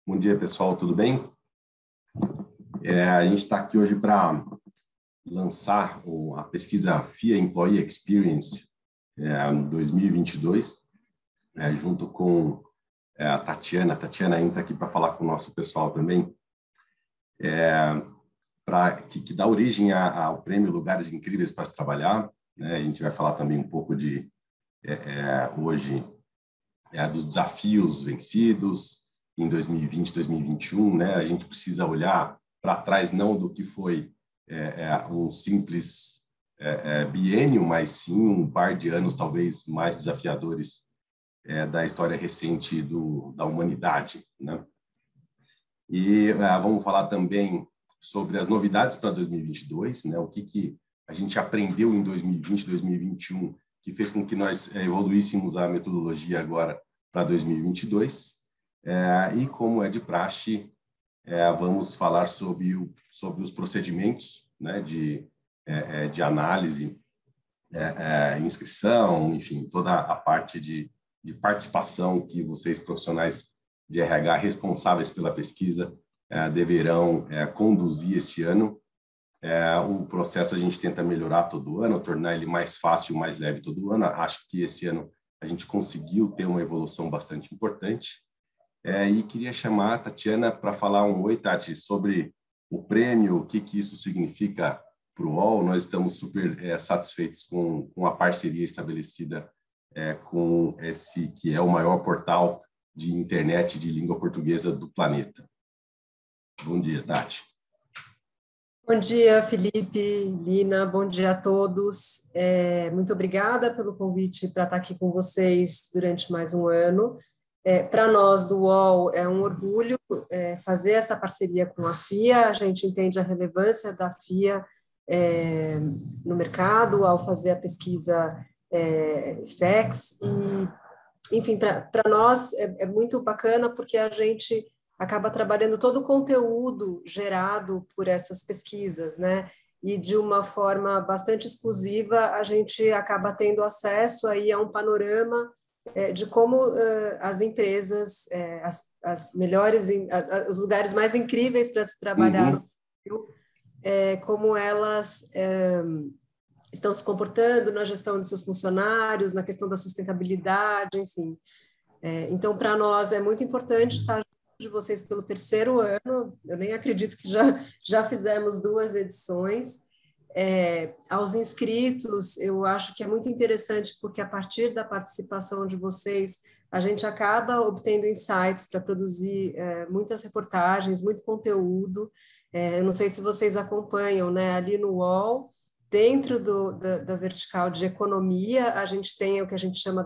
Bom dia, pessoal, tudo bem? A gente está aqui hoje para lançar a pesquisa FIA Employee Experience 2022, junto com a Tatiana. A Tatiana ainda está aqui para falar com o nosso pessoal também, que dá origem ao prêmio Lugares Incríveis para se Trabalhar. A gente vai falar também um pouco hoje dos desafios vencidos em 2020, 2021, A gente precisa olhar para trás não do que foi um simples biênio, mas sim um par de anos talvez mais desafiadores da história recente da humanidade, E vamos falar também sobre as novidades para 2022, O que a gente aprendeu em 2020, 2021, que fez com que nós evoluíssemos a metodologia agora para 2022. E como é de praxe, vamos falar sobre os procedimentos de análise, inscrição, enfim, toda a parte de participação que vocês, profissionais de RH responsáveis pela pesquisa, deverão conduzir esse ano. O processo a gente tenta melhorar todo ano, tornar ele mais fácil, mais leve todo ano. Acho que esse ano a gente conseguiu ter uma evolução bastante importante. E queria chamar a Tatiana para falar oi, Tati, sobre o prêmio, o que isso significa para o UOL. Nós estamos super satisfeitos com a parceria estabelecida com esse que é o maior portal de internet de língua portuguesa do planeta. Bom dia, Tati. Bom dia, Felipe, Lina, bom dia a todos. Muito obrigada pelo convite para estar aqui com vocês durante mais um ano. Para nós do UOL é um orgulho fazer essa parceria com a FIA. A gente entende a relevância da FIA no mercado ao fazer a pesquisa FEX. E, enfim, para nós é muito bacana porque a gente acaba trabalhando todo o conteúdo gerado por essas pesquisas, E de uma forma bastante exclusiva a gente acaba tendo acesso aí a um panorama de como as empresas, as melhores, os lugares mais incríveis para se trabalhar no Brasil, como elas estão se comportando na gestão de seus funcionários, na questão da sustentabilidade, enfim. Então, para nós é muito importante estar junto de vocês pelo terceiro ano. Eu nem acredito que já fizemos 2 edições. Aos inscritos, eu acho que é muito interessante porque a partir da participação de vocês, a gente acaba obtendo insights para produzir muitas reportagens, muito conteúdo. Eu não sei se vocês acompanham, ali no UOL, dentro da vertical de economia, a gente tem o que a gente chama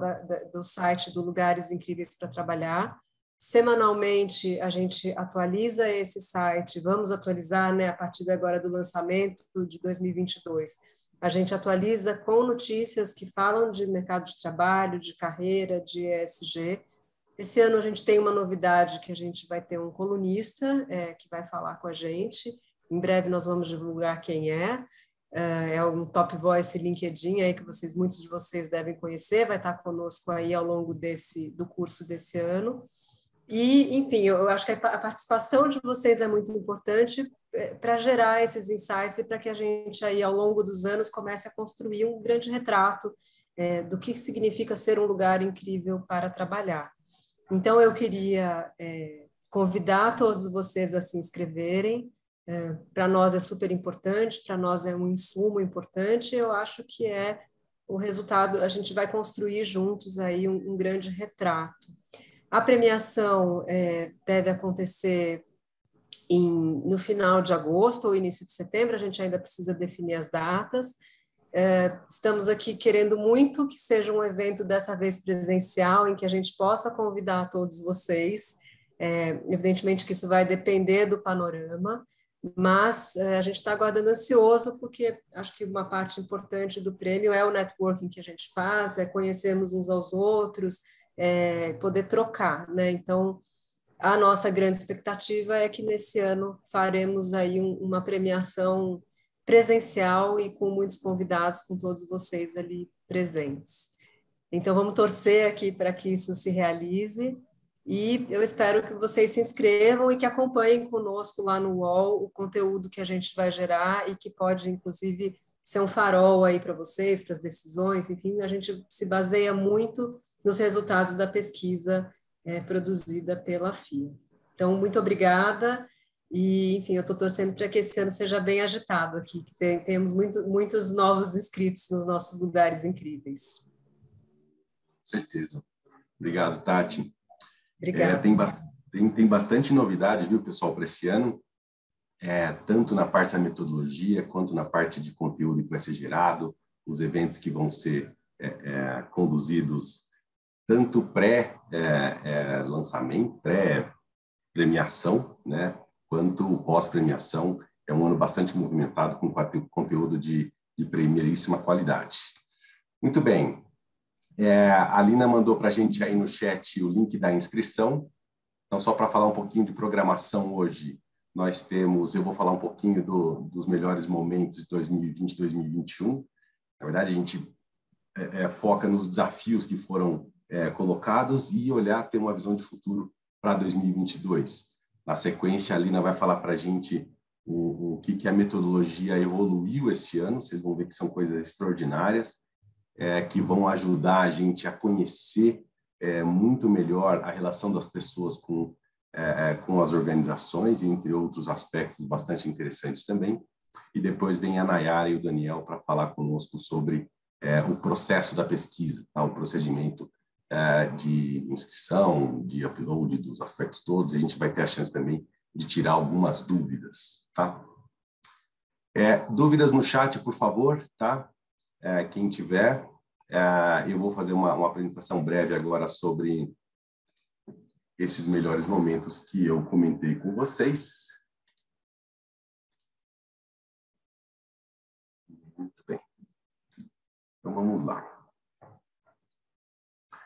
do site do Lugares Incríveis para Trabalhar. Semanalmente, a gente atualiza esse site, vamos atualizar a partir de agora do lançamento de 2022. A gente atualiza com notícias que falam de mercado de trabalho, de carreira, de ESG. Esse ano a gente tem uma novidade que a gente vai ter um colunista que vai falar com a gente. Em breve nós vamos divulgar quem é. É um Top Voice LinkedIn aí que muitos de vocês devem conhecer, vai estar conosco aí ao longo do curso desse ano. E, enfim, eu acho que a participação de vocês é muito importante para gerar esses insights e para que a gente aí ao longo dos anos comece a construir um grande retrato do que significa ser um lugar incrível para trabalhar. Então, eu queria convidar todos vocês a se inscreverem. Para nós é super importante, para nós é um insumo importante, eu acho que o resultado, a gente vai construir juntos aí um grande retrato. A premiação deve acontecer no final de agosto ou início de setembro, a gente ainda precisa definir as datas. Estamos aqui querendo muito que seja um evento dessa vez presencial, em que a gente possa convidar todos vocês. Evidentemente que isso vai depender do panorama, mas a gente está aguardando ansioso, porque acho que uma parte importante do prêmio é o networking que a gente faz, conhecermos uns aos outros, poder trocar, Então, a nossa grande expectativa é que nesse ano faremos aí uma premiação presencial e com muitos convidados, com todos vocês ali presentes. Então, vamos torcer aqui para que isso se realize. E eu espero que vocês se inscrevam e que acompanhem conosco lá no UOL o conteúdo que a gente vai gerar e que pode, inclusive, ser um farol aí para vocês, para as decisões. Enfim, a gente se baseia muito nos resultados da pesquisa produzida pela FIA. Então, muito obrigada. E, enfim, eu estou torcendo para que esse ano seja bem agitado aqui, que tenhamos muitos novos inscritos nos nossos lugares incríveis. Com certeza. Obrigado, Tati. Obrigada. Tem bastante novidade, viu, pessoal, para esse ano, tanto na parte da metodologia, quanto na parte de conteúdo que vai ser gerado, os eventos que vão ser conduzidos, tanto pré-lançamento, pré-premiação, né, quanto pós-premiação. É um ano bastante movimentado, com conteúdo de primeiríssima qualidade. Muito bem. A Lina mandou para a gente aí no chat o link da inscrição. Então, só para falar um pouquinho de programação hoje, eu vou falar um pouquinho dos melhores momentos de 2020 e 2021. Na verdade, a gente foca nos desafios que foram colocados e ter uma visão de futuro para 2022. Na sequência, a Lina vai falar para a gente o que a metodologia evoluiu esse ano. Vocês vão ver que são coisas extraordinárias, que vão ajudar a gente a conhecer muito melhor a relação das pessoas com as organizações, entre outros aspectos bastante interessantes também. E depois vem a Nayara e o Daniel para falar conosco sobre o processo da pesquisa, tá? O procedimento de inscrição, de upload dos aspectos todos. E a gente vai ter a chance também de tirar algumas dúvidas, tá? Dúvidas no chat, por favor, tá? Quem tiver, eu vou fazer uma apresentação breve agora sobre esses melhores momentos que eu comentei com vocês. Muito bem. Então, vamos lá.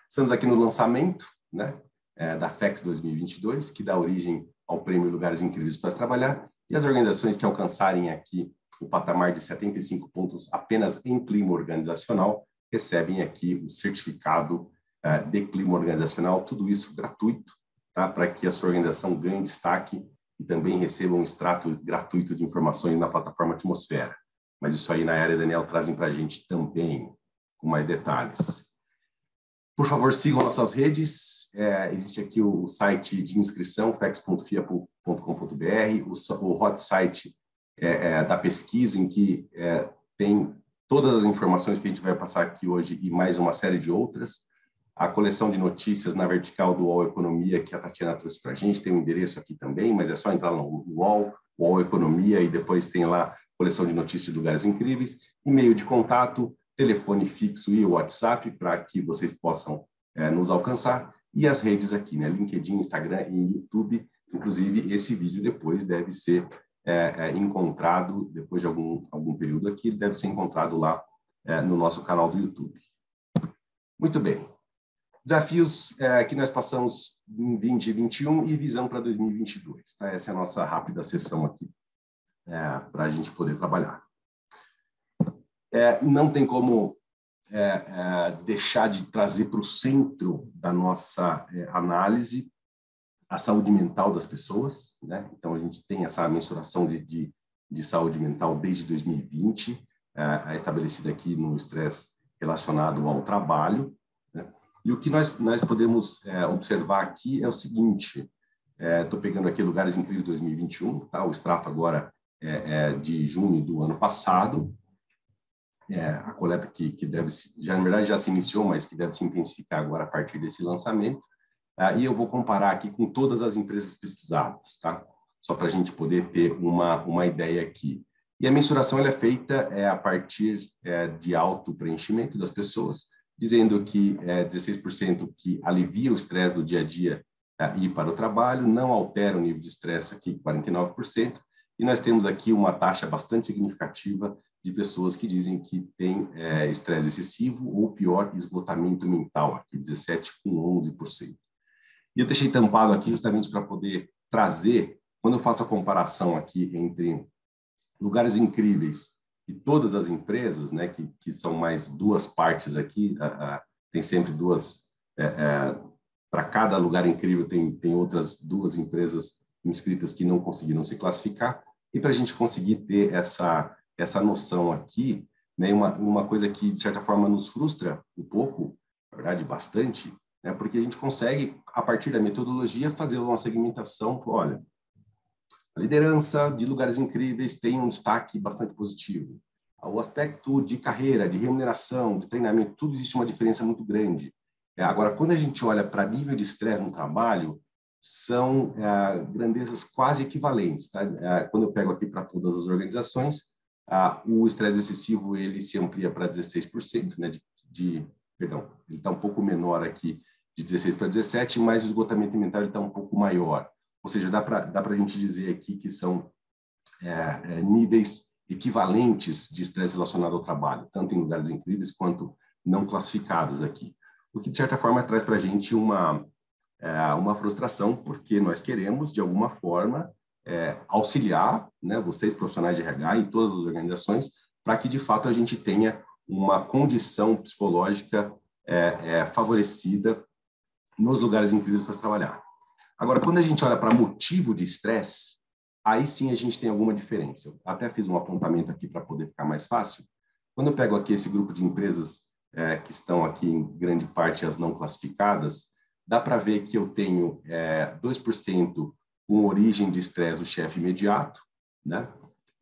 Estamos aqui no lançamento, né, da FEX 2022, que dá origem ao Prêmio Lugares Incríveis para Trabalhar, e as organizações que alcançarem aqui o patamar de 75 pontos apenas em clima organizacional recebem aqui o certificado de clima organizacional, tudo isso gratuito, tá? Para que a sua organização ganhe destaque e também receba um extrato gratuito de informações na plataforma Atmosfera. Mas isso aí, Nayara e Daniel trazem para a gente também, com mais detalhes. Por favor, sigam nossas redes. Existe aqui o site de inscrição, fex.fia.com.br, o hot site da pesquisa, em que tem todas as informações que a gente vai passar aqui hoje e mais uma série de outras. A coleção de notícias na vertical do UOL Economia, que a Tatiana trouxe para a gente, tem um endereço aqui também, mas é só entrar no UOL Economia, e depois tem lá coleção de notícias de lugares incríveis, e-mail de contato, telefone fixo e WhatsApp, para que vocês possam nos alcançar, e as redes aqui, né? LinkedIn, Instagram e YouTube. Inclusive, esse vídeo depois deve ser encontrado, depois de algum período aqui, deve ser encontrado lá no nosso canal do YouTube. Muito bem. Desafios que nós passamos em 2021 e visão para 2022. Tá? Essa é a nossa rápida sessão aqui, para a gente poder trabalhar. Não tem como deixar de trazer para o centro da nossa análise a saúde mental das pessoas, né? Então, a gente tem essa mensuração de saúde mental desde 2020, estabelecida aqui no estresse relacionado ao trabalho, né? E o que nós podemos observar aqui é o seguinte: estou pegando aqui Lugares Incríveis 2021, tá? O extrato agora de junho do ano passado. A coleta que deve, na verdade já se iniciou, mas que deve se intensificar agora a partir desse lançamento. E eu vou comparar aqui com todas as empresas pesquisadas, tá? Só para a gente poder ter uma ideia aqui. E a mensuração ela é feita a partir de alto preenchimento das pessoas, dizendo que 16% que alivia o estresse do dia a dia ir para o trabalho, não altera o nível de estresse aqui, 49%, e nós temos aqui uma taxa bastante significativa de pessoas que dizem que tem estresse excessivo ou pior, esgotamento mental, aqui 17,11%. E eu deixei tampado aqui justamente para poder trazer, quando eu faço a comparação aqui entre Lugares Incríveis e todas as empresas, né, que são mais duas partes aqui, tem sempre duas para cada lugar incrível tem outras 2 empresas inscritas que não conseguiram se classificar. E para a gente conseguir ter essa noção aqui, né, uma coisa que, de certa forma, nos frustra um pouco, na verdade, bastante, né, porque a gente consegue, a partir da metodologia, fazer uma segmentação. Olha, a liderança de lugares incríveis tem um destaque bastante positivo. O aspecto de carreira, de remuneração, de treinamento, tudo existe uma diferença muito grande. Agora, quando a gente olha para nível de estresse no trabalho, são grandezas quase equivalentes. Tá? Quando eu pego aqui para todas as organizações, o estresse excessivo ele se amplia para 16%, né, perdão, ele está um pouco menor aqui, de 16 para 17, mas o esgotamento mental está um pouco maior. Ou seja, dá para a gente dizer aqui que são níveis equivalentes de estresse relacionado ao trabalho, tanto em lugares incríveis quanto não classificados aqui. O que, de certa forma, traz para a gente uma frustração, porque nós queremos, de alguma forma, auxiliar, né, vocês, profissionais de RH e todas as organizações, para que, de fato, a gente tenha uma condição psicológica favorecida nos lugares incríveis para se trabalhar. Agora, quando a gente olha para motivo de estresse, aí sim a gente tem alguma diferença. Eu até fiz um apontamento aqui para poder ficar mais fácil. Quando eu pego aqui esse grupo de empresas que estão aqui, em grande parte, as não classificadas, dá para ver que eu tenho 2% com origem de estresse do chefe imediato, né?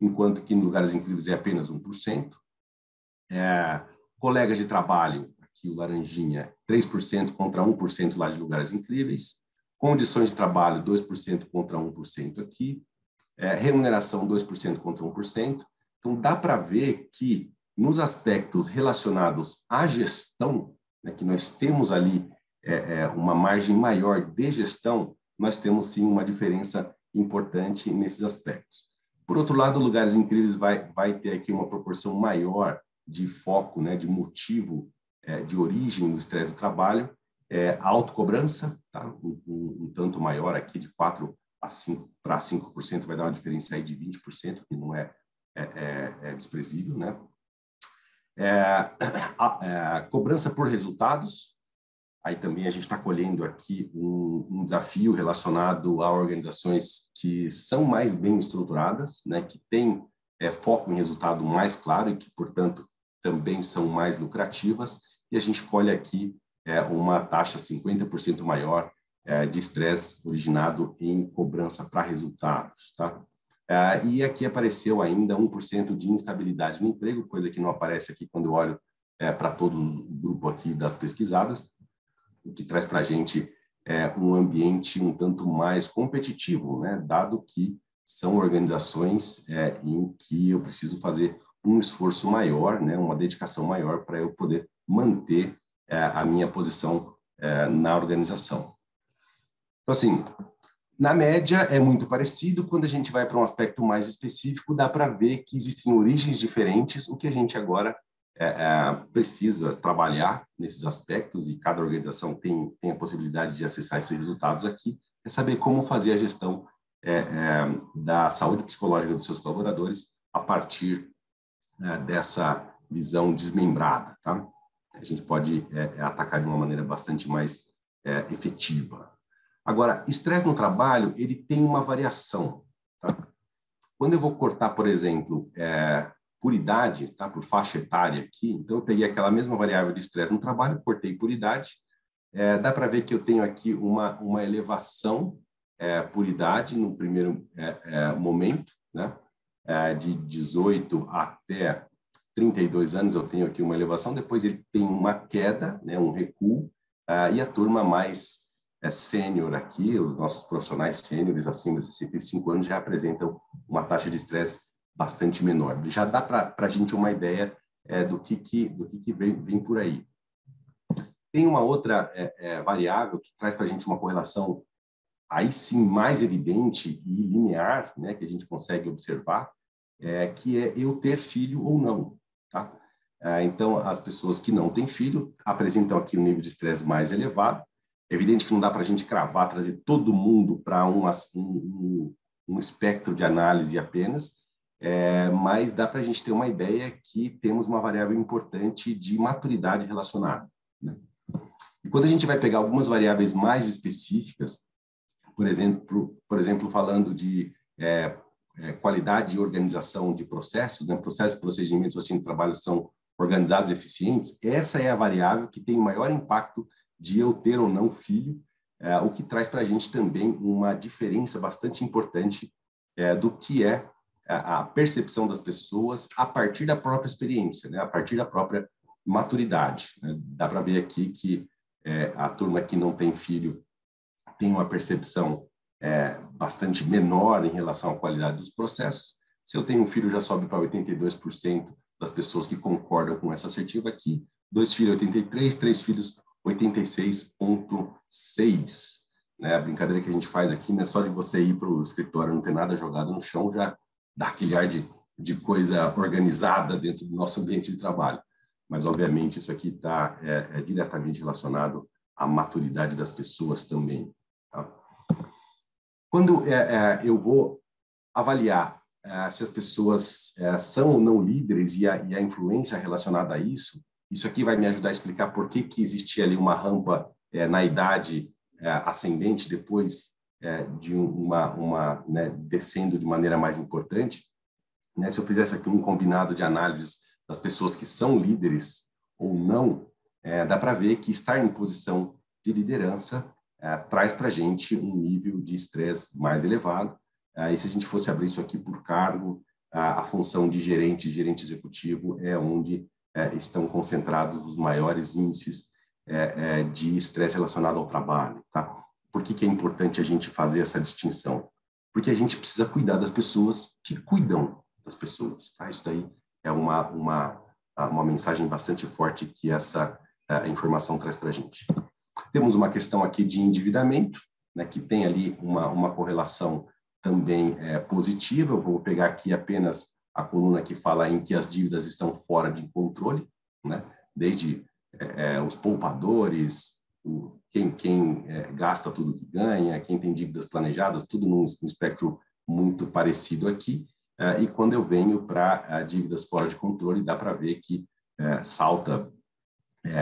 Enquanto que em lugares incríveis é apenas 1%. Colegas de trabalho, aqui o laranjinha, 3% contra 1% lá de lugares incríveis. Condições de trabalho, 2% contra 1% aqui. Remuneração, 2% contra 1%. Então, dá para ver que, nos aspectos relacionados à gestão, né, que nós temos ali uma margem maior de gestão, nós temos, sim, uma diferença importante nesses aspectos. Por outro lado, lugares incríveis vai ter aqui uma proporção maior de foco, né, de motivo, de origem do estresse do trabalho, a autocobrança, tá? Um tanto maior aqui, de 4% para 5%, vai dar uma diferença aí de 20%, que não é desprezível, né? Cobrança por resultados, aí também a gente está colhendo aqui um desafio relacionado a organizações que são mais bem estruturadas, né? Que têm foco em resultado mais claro e que, portanto, também são mais lucrativas, e a gente colhe aqui uma taxa 50% maior de estresse originado em cobrança para resultados, tá? E aqui apareceu ainda 1% de instabilidade no emprego, coisa que não aparece aqui quando eu olho para todo o grupo aqui das pesquisadas, o que traz para a gente um ambiente um tanto mais competitivo, né? Dado que são organizações em que eu preciso fazer um esforço maior, né? Uma dedicação maior para eu poder manter a minha posição na organização. Então, assim, na média é muito parecido. Quando a gente vai para um aspecto mais específico, dá para ver que existem origens diferentes, o que a gente agora precisa trabalhar nesses aspectos, e cada organização tem a possibilidade de acessar esses resultados aqui, é saber como fazer a gestão da saúde psicológica dos seus colaboradores a partir dessa visão desmembrada, tá? A gente pode atacar de uma maneira bastante mais efetiva. Agora, estresse no trabalho, ele tem uma variação, tá? Quando eu vou cortar, por exemplo, por idade, tá? Por faixa etária aqui, então eu peguei aquela mesma variável de estresse no trabalho, cortei por idade, dá para ver que eu tenho aqui uma elevação por idade no primeiro momento, né? De 18 até 32 anos eu tenho aqui uma elevação, depois ele tem uma queda, né? Um recuo, e a turma mais sênior aqui, os nossos profissionais sêniores acima de 65 anos já apresentam uma taxa de estresse bastante menor. Já dá para a gente uma ideia do que vem por aí. Tem uma outra variável que traz para a gente uma correlação aí sim mais evidente e linear, né, que a gente consegue observar, que é eu ter filho ou não, tá? Então, as pessoas que não têm filho apresentam aqui um nível de estresse mais elevado. É evidente que não dá para a gente cravar, trazer todo mundo para um espectro de análise apenas, mas dá para a gente ter uma ideia que temos uma variável importante de maturidade relacionada, né? E quando a gente vai pegar algumas variáveis mais específicas, por exemplo falando de qualidade e organização de processos, né? Processos, procedimentos, rotina de trabalho são organizados e eficientes, essa é a variável que tem o maior impacto de eu ter ou não filho, o que traz para a gente também uma diferença bastante importante do que é a percepção das pessoas a partir da própria experiência, né? A partir da própria maturidade, né? Dá para ver aqui que a turma que não tem filho tem uma percepção bastante menor em relação à qualidade dos processos. Se eu tenho um filho, já sobe para 82% das pessoas que concordam com essa assertiva aqui. 2 filhos, 83%, 3 filhos, 86,6%. Né? A brincadeira que a gente faz aqui, né? Só de você ir para o escritório, não ter nada jogado no chão, já dá aquele ar de coisa organizada dentro do nosso ambiente de trabalho. Mas, obviamente, isso aqui está diretamente relacionado à maturidade das pessoas também. Tá? Quando eu vou avaliar se as pessoas são ou não líderes e a influência relacionada a isso aqui vai me ajudar a explicar por que existia ali uma rampa na idade ascendente, depois de né, descendo de maneira mais importante. Né? Se eu fizesse aqui um combinado de análises das pessoas que são líderes ou não, dá para ver que estar em posição de liderança traz para a gente um nível de estresse mais elevado. E se a gente fosse abrir isso aqui por cargo, a função de gerente executivo é onde estão concentrados os maiores índices de estresse relacionado ao trabalho. Tá? Por que é importante a gente fazer essa distinção? Porque a gente precisa cuidar das pessoas que cuidam das pessoas. Tá? Isso daí é uma mensagem bastante forte que essa informação traz para a gente. Temos uma questão aqui de endividamento, né, que tem ali uma correlação também positiva. Eu vou pegar aqui apenas a coluna que fala em que as dívidas estão fora de controle, né, desde os poupadores, quem gasta tudo que ganha, quem tem dívidas planejadas, tudo num espectro muito parecido aqui. E quando eu venho para dívidas fora de controle, dá para ver que salta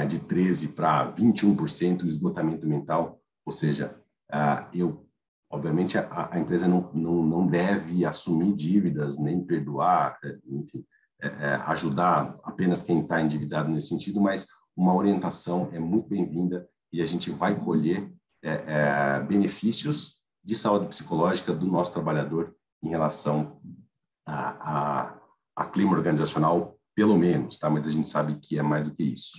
de 13% para 21% o esgotamento mental, ou seja, obviamente a empresa não deve assumir dívidas, nem perdoar, enfim, ajudar apenas quem está endividado nesse sentido, mas uma orientação é muito bem-vinda e a gente vai colher benefícios de saúde psicológica do nosso trabalhador em relação a clima organizacional, pelo menos, tá? Mas a gente sabe que é mais do que isso.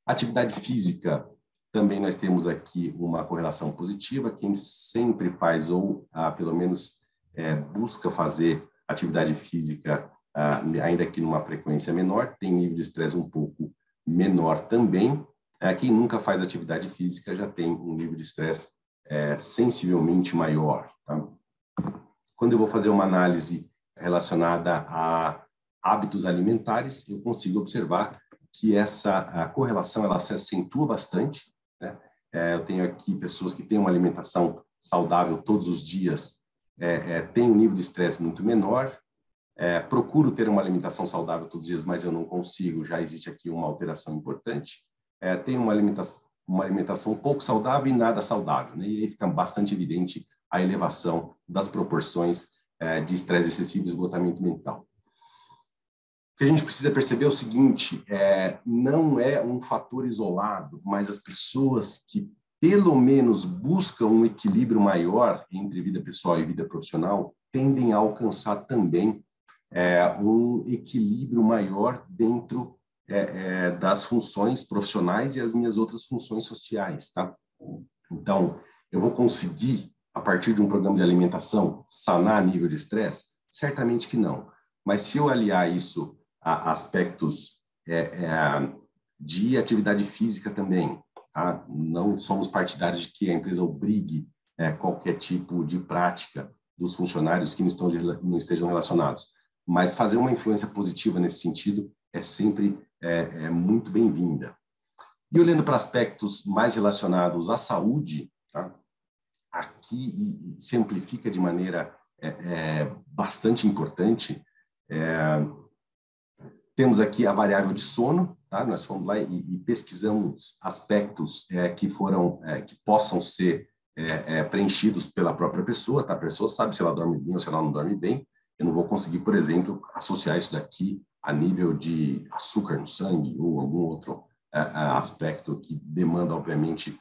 Atividade física, também nós temos aqui uma correlação positiva. Quem sempre faz ou, pelo menos, busca fazer atividade física, ainda que numa frequência menor, tem nível de estresse um pouco menor também. Quem nunca faz atividade física já tem um nível de estresse sensivelmente maior. Tá? Quando eu vou fazer uma análise relacionada a hábitos alimentares, eu consigo observar que essa correlação ela se acentua bastante. Né? Eu tenho aqui pessoas que têm uma alimentação saudável todos os dias, têm um nível de estresse muito menor. Procuro ter uma alimentação saudável todos os dias, mas eu não consigo, já existe aqui uma alteração importante. Tenho uma alimentação pouco saudável e nada saudável, né? E aí fica bastante evidente a elevação das proporções de estresse excessivo e esgotamento mental. O que a gente precisa perceber é o seguinte, não é um fator isolado, mas as pessoas que pelo menos buscam um equilíbrio maior entre vida pessoal e vida profissional tendem a alcançar também um equilíbrio maior dentro das funções profissionais e as minhas outras funções sociais. Tá? Então, eu vou conseguir, a partir de um programa de alimentação, sanar nível de estresse? Certamente que não. Mas se eu aliar isso a aspectos de atividade física também, tá? Não somos partidários de que a empresa obrigue qualquer tipo de prática dos funcionários que não estejam relacionados. Mas fazer uma influência positiva nesse sentido é sempre muito bem-vinda. E olhando para aspectos mais relacionados à saúde, tá? Aqui se amplifica de maneira bastante importante. Temos aqui a variável de sono, tá? Nós fomos lá e pesquisamos aspectos que possam ser preenchidos pela própria pessoa, tá? A pessoa sabe se ela dorme bem ou se ela não dorme bem. Eu não vou conseguir, por exemplo, associar isso daqui a nível de açúcar no sangue ou algum outro aspecto que demanda, obviamente,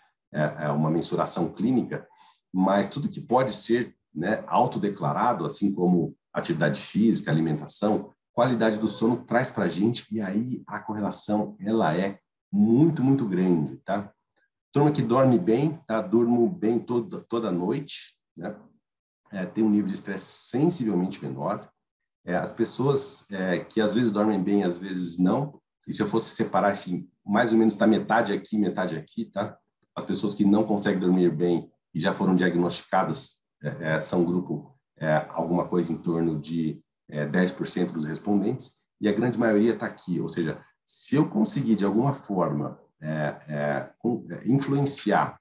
uma mensuração clínica, mas tudo que pode ser, né, autodeclarado, assim como atividade física, alimentação, qualidade do sono traz para a gente, e aí a correlação ela é muito, muito grande, tá? Turma que dorme bem, tá? Durmo bem toda noite, né? Tem um nível de estresse sensivelmente menor. As pessoas que às vezes dormem bem, às vezes não, e se eu fosse separar assim, mais ou menos está metade aqui, tá? As pessoas que não conseguem dormir bem e já foram diagnosticadas são um grupo, alguma coisa em torno de 10% dos respondentes, e a grande maioria está aqui. Ou seja, se eu conseguir, de alguma forma, influenciar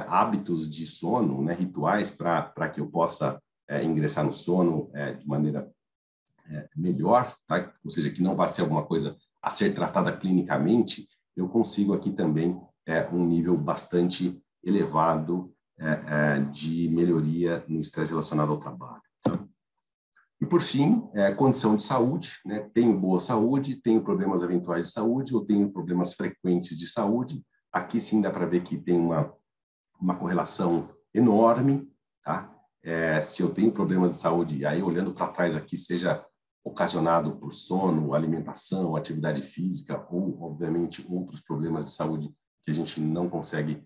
hábitos de sono, né, rituais, para que eu possa ingressar no sono de maneira melhor, tá? Ou seja, que não vai ser alguma coisa a ser tratada clinicamente, eu consigo aqui também um nível bastante elevado de melhoria no estresse relacionado ao trabalho. Tá? E, por fim, condição de saúde, né? Tenho boa saúde, tenho problemas eventuais de saúde ou tenho problemas frequentes de saúde. Aqui sim dá para ver que tem uma correlação enorme, tá? Se eu tenho problemas de saúde, aí olhando para trás aqui, seja ocasionado por sono, alimentação, atividade física ou, obviamente, outros problemas de saúde que a gente não consegue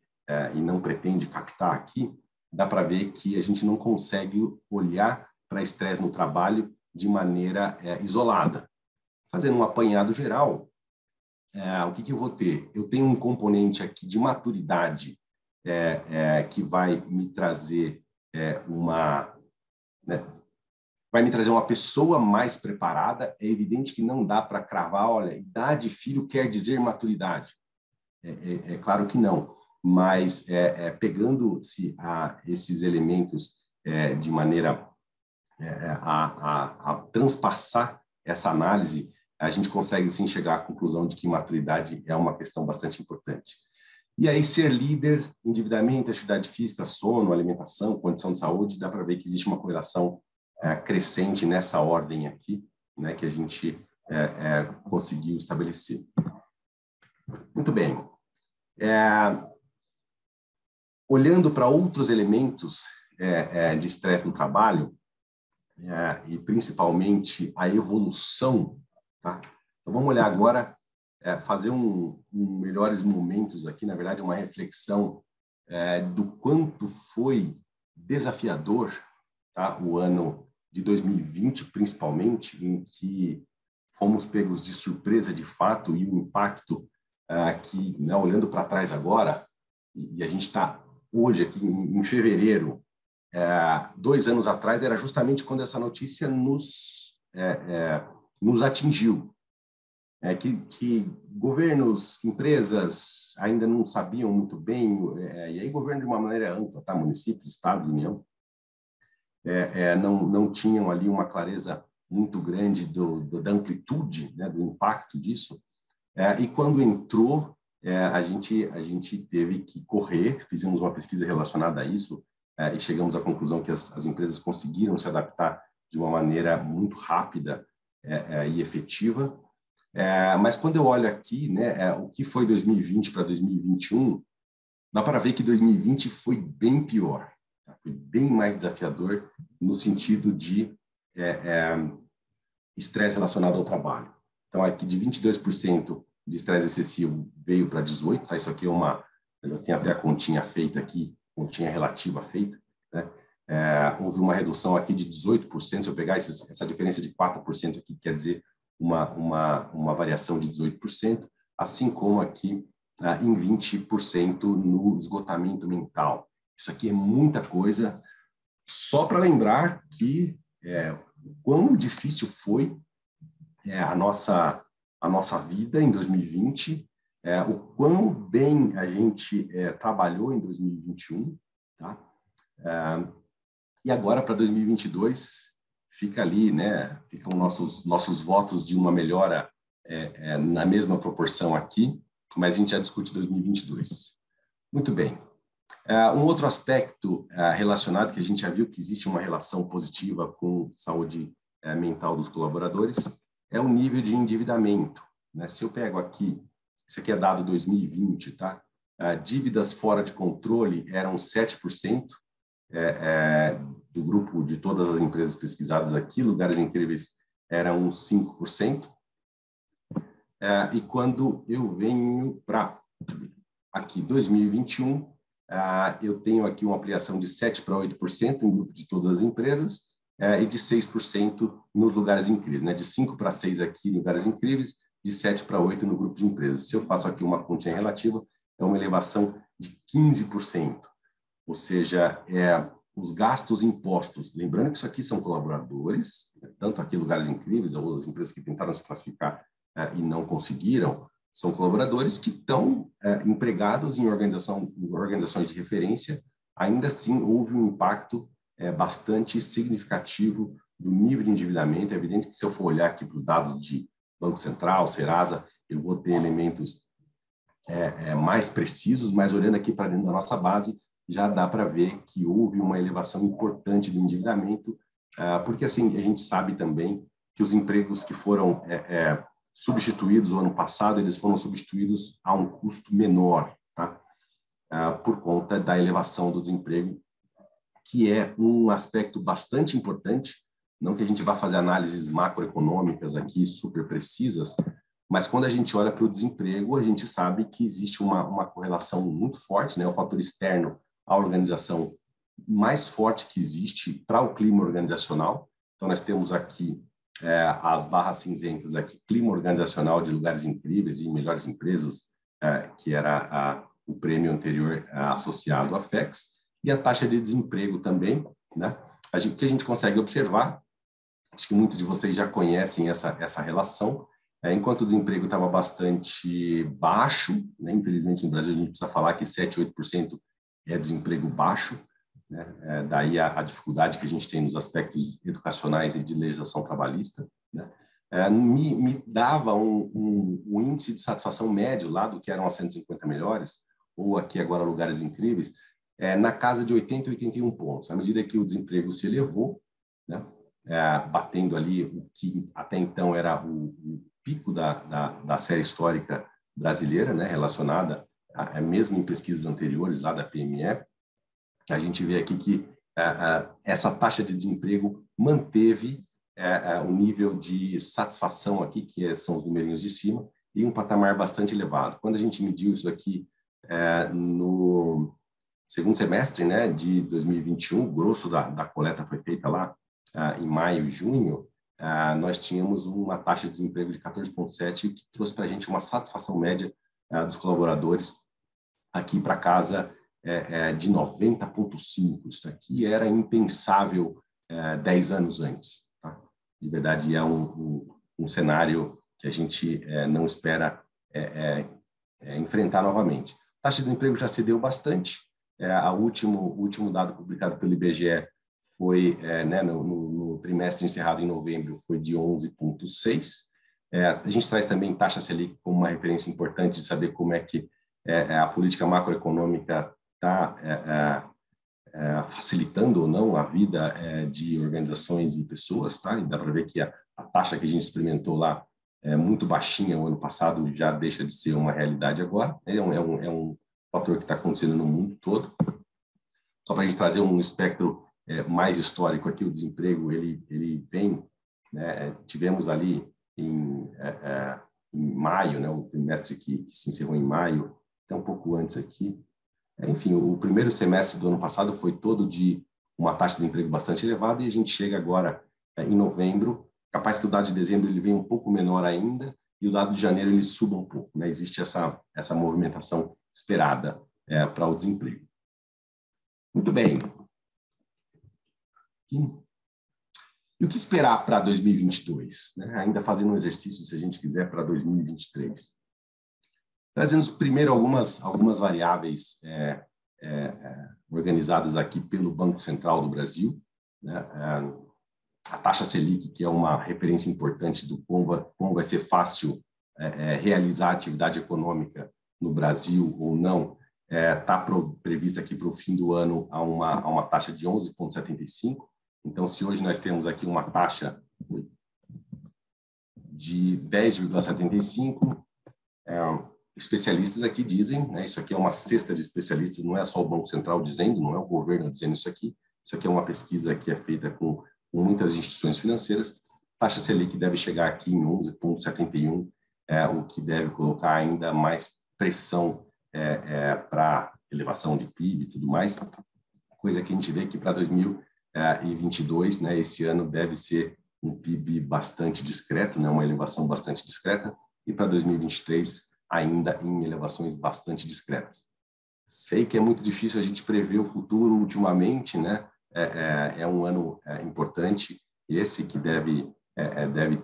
e não pretende captar aqui, dá para ver que a gente não consegue olhar para estresse no trabalho de maneira isolada. Fazendo um apanhado geral, o que eu vou ter? Eu tenho um componente aqui de maturidade que vai me trazer vai me trazer uma pessoa mais preparada. É evidente que não dá para cravar, olha, idade, filho, quer dizer maturidade. É claro que não, mas pegando-se esses elementos de maneira a transpassar essa análise, a gente consegue sim chegar à conclusão de que maturidade é uma questão bastante importante. E aí, ser líder, endividamento, atividade física, sono, alimentação, condição de saúde, dá para ver que existe uma correlação crescente nessa ordem aqui, né, que a gente conseguiu estabelecer. Muito bem. Olhando para outros elementos de estresse no trabalho, e principalmente a evolução, tá? Então, vamos olhar agora, fazer um melhores momentos aqui, na verdade, uma reflexão do quanto foi desafiador, tá? O ano de 2020, principalmente, em que fomos pegos de surpresa de fato, e o impacto que, né, olhando para trás agora, e a gente está hoje aqui em fevereiro, 2 anos atrás, era justamente quando essa notícia nos atingiu. Que governos, empresas ainda não sabiam muito bem, e aí governo de uma maneira ampla, tá? Municípios, estados, União, não tinham ali uma clareza muito grande da amplitude, né, do impacto disso. E quando entrou, a gente teve que correr, fizemos uma pesquisa relacionada a isso, e chegamos à conclusão que as empresas conseguiram se adaptar de uma maneira muito rápida e efetiva. Mas quando eu olho aqui, né, o que foi 2020 para 2021, dá para ver que 2020 foi bem pior, tá? Foi bem mais desafiador no sentido de estresse relacionado ao trabalho. Então, aqui de 22% de estresse excessivo veio para 18%, tá? Isso aqui eu tenho até a continha feita aqui, continha relativa feita, né? Houve uma redução aqui de 18%, se eu pegar essa diferença de 4% aqui, quer dizer uma variação de 18%, assim como aqui em 20% no esgotamento mental. Isso aqui é muita coisa, só para lembrar que o quão difícil foi a nossa vida em 2020, o quão bem a gente trabalhou em 2021, tá? E agora, para 2022, fica ali, né? Ficam nossos votos de uma melhora na mesma proporção aqui, mas a gente já discute 2022. Muito bem. Um outro aspecto relacionado, que a gente já viu que existe uma relação positiva com saúde mental dos colaboradores, é o nível de endividamento, né? Se eu pego aqui, isso aqui é dado 2020, tá? Dívidas fora de controle eram 7% do grupo de todas as empresas pesquisadas aqui, Lugares Incríveis eram 5%. E quando eu venho para aqui 2021, eu tenho aqui uma ampliação de 7% para 8% no grupo de todas as empresas e de 6% nos Lugares Incríveis, né? De 5 para 6 aqui em Lugares Incríveis, de 7 para 8 no grupo de empresas. Se eu faço aqui uma continha relativa, é uma elevação de 15%, ou seja, os gastos impostos. Lembrando que isso aqui são colaboradores, tanto aqui Lugares Incríveis, ou as empresas que tentaram se classificar e não conseguiram, são colaboradores que estão empregados em organizações de referência. Ainda assim, houve um impacto bastante significativo do nível de endividamento. É evidente que se eu for olhar aqui para os dados de Banco Central, Serasa, eu vou ter elementos mais precisos, mas olhando aqui para dentro da nossa base, já dá para ver que houve uma elevação importante do endividamento, porque assim a gente sabe também que os empregos que foram substituídos o ano passado, eles foram substituídos a um custo menor, tá? Por conta da elevação do desemprego, que é um aspecto bastante importante, não que a gente vá fazer análises macroeconômicas aqui super precisas, mas quando a gente olha para o desemprego, a gente sabe que existe uma correlação muito forte, né? O fator externo à organização mais forte que existe para o clima organizacional. Então, nós temos aqui as barras cinzentas aqui, clima organizacional de Lugares Incríveis e Melhores Empresas, que era o prêmio anterior associado à FEX, e a taxa de desemprego também, né? O que a gente consegue observar, acho que muitos de vocês já conhecem essa relação, enquanto o desemprego estava bastante baixo, né? Infelizmente no Brasil a gente precisa falar que 7, 8% é desemprego baixo, né? Daí a dificuldade que a gente tem nos aspectos educacionais e de legislação trabalhista, né? Me dava um índice de satisfação médio lá do que eram as 150 melhores, ou aqui agora Lugares Incríveis, na casa de 80 e 81 pontos. À medida que o desemprego se elevou, né? Batendo ali o que até então era o pico da série histórica brasileira, né? Relacionada mesmo em pesquisas anteriores lá da PME, a gente vê aqui que essa taxa de desemprego manteve o nível de satisfação aqui, que são os numerinhos de cima, e um patamar bastante elevado. Quando a gente mediu isso aqui no segundo semestre, né, de 2021, o grosso da coleta foi feita lá em maio e junho, nós tínhamos uma taxa de desemprego de 14,7, que trouxe para a gente uma satisfação média dos colaboradores aqui para casa de 90,5. Isso aqui era impensável 10 anos antes. Tá? De verdade, é um cenário que a gente não espera enfrentar novamente. A taxa de desemprego já cedeu bastante. O último dado publicado pelo IBGE foi, no trimestre encerrado em novembro, foi de 11,6. A gente traz também taxa Selic como uma referência importante de saber como é que a política macroeconômica está facilitando ou não a vida de organizações e pessoas, tá? E dá para ver que a taxa que a gente experimentou lá é muito baixinha o ano passado, já deixa de ser uma realidade agora. É um fator que está acontecendo no mundo todo. Só para a gente trazer um espectro mais histórico aqui, o desemprego ele vem, né? Tivemos ali em maio, né? O trimestre que se encerrou em maio, até um pouco antes aqui. Enfim, o primeiro semestre do ano passado foi todo de uma taxa de desemprego bastante elevada e a gente chega agora em novembro, capaz que o dado de dezembro ele venha um pouco menor ainda e o dado de janeiro ele suba um pouco, né? Existe essa movimentação esperada para o desemprego. Muito bem. E o que esperar para 2022? Né? Ainda fazendo um exercício, se a gente quiser, para 2023. Trazendo primeiro algumas variáveis organizadas aqui pelo Banco Central do Brasil, né? A taxa Selic, que é uma referência importante do como vai ser fácil realizar atividade econômica no Brasil ou não, está prevista aqui para o fim do ano a uma taxa de 11,75. Então, se hoje nós temos aqui uma taxa de 10,75, especialistas aqui dizem, né, isso aqui é uma cesta de especialistas, não é só o Banco Central dizendo, não é o governo dizendo isso aqui é uma pesquisa que é feita com muitas instituições financeiras. Taxa Selic deve chegar aqui em 11,71, o que deve colocar ainda mais pressão para elevação de PIB e tudo mais, coisa que a gente vê que para 2022, né, esse ano deve ser um PIB bastante discreto, né, uma elevação bastante discreta, e para 2023 ainda em elevações bastante discretas. Sei que é muito difícil a gente prever o futuro ultimamente, né? É um ano importante, esse que deve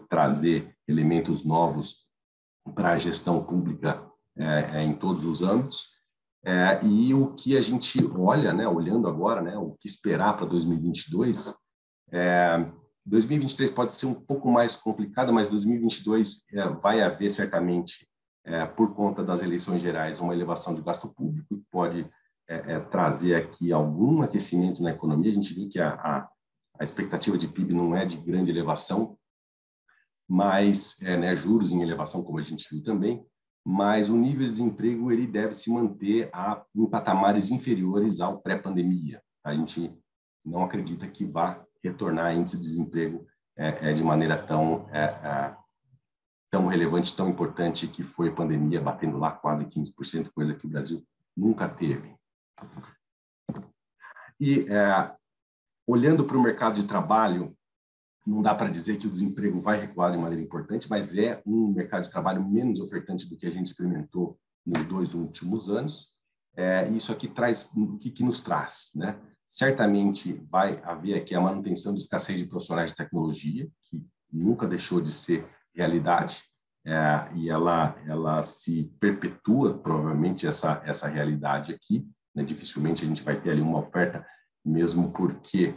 trazer elementos novos para a gestão pública em todos os âmbitos. E o que a gente olha, né, olhando agora, né, o que esperar para 2022, 2023 pode ser um pouco mais complicado, mas 2022 vai haver certamente, por conta das eleições gerais, uma elevação de gasto público que pode trazer aqui algum aquecimento na economia. A gente viu que a expectativa de PIB não é de grande elevação, mas né, juros em elevação, como a gente viu também, mas o nível de desemprego ele deve se manter em patamares inferiores ao pré-pandemia. A gente não acredita que vá retornar índice de desemprego de maneira tão relevante, tão importante que foi a pandemia, batendo lá quase 15%, coisa que o Brasil nunca teve. E olhando para o mercado de trabalho, não dá para dizer que o desemprego vai recuar de maneira importante, mas é um mercado de trabalho menos ofertante do que a gente experimentou nos 2 últimos anos. Isso aqui traz, o que nos traz, né? Certamente vai haver aqui a manutenção de escassez de profissionais de tecnologia, que nunca deixou de ser realidade, e ela se perpetua, provavelmente, essa realidade aqui, né? Dificilmente a gente vai ter ali uma oferta, mesmo porque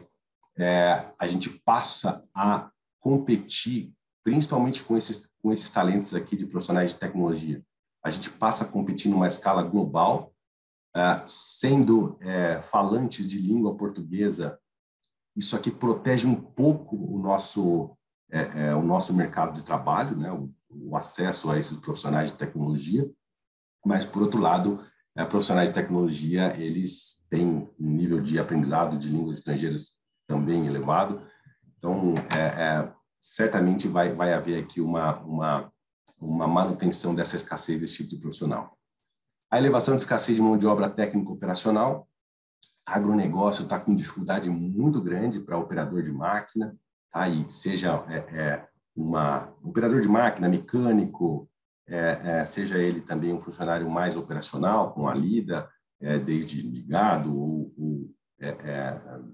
a gente passa a competir, principalmente com esses talentos aqui de profissionais de tecnologia. A gente passa a competir numa escala global, sendo falantes de língua portuguesa. Isso aqui protege um pouco o nosso mercado de trabalho, né? O acesso a esses profissionais de tecnologia, mas, por outro lado, profissionais de tecnologia, eles têm um nível de aprendizado de línguas estrangeiras também elevado. Então, certamente vai haver aqui uma manutenção dessa escassez desse tipo de profissional. A elevação de escassez de mão de obra técnica operacional. Agronegócio está com dificuldade muito grande para operador de máquina, tá? E seja um operador de máquina, mecânico, seja ele também um funcionário mais operacional, com a lida, desde ligado ou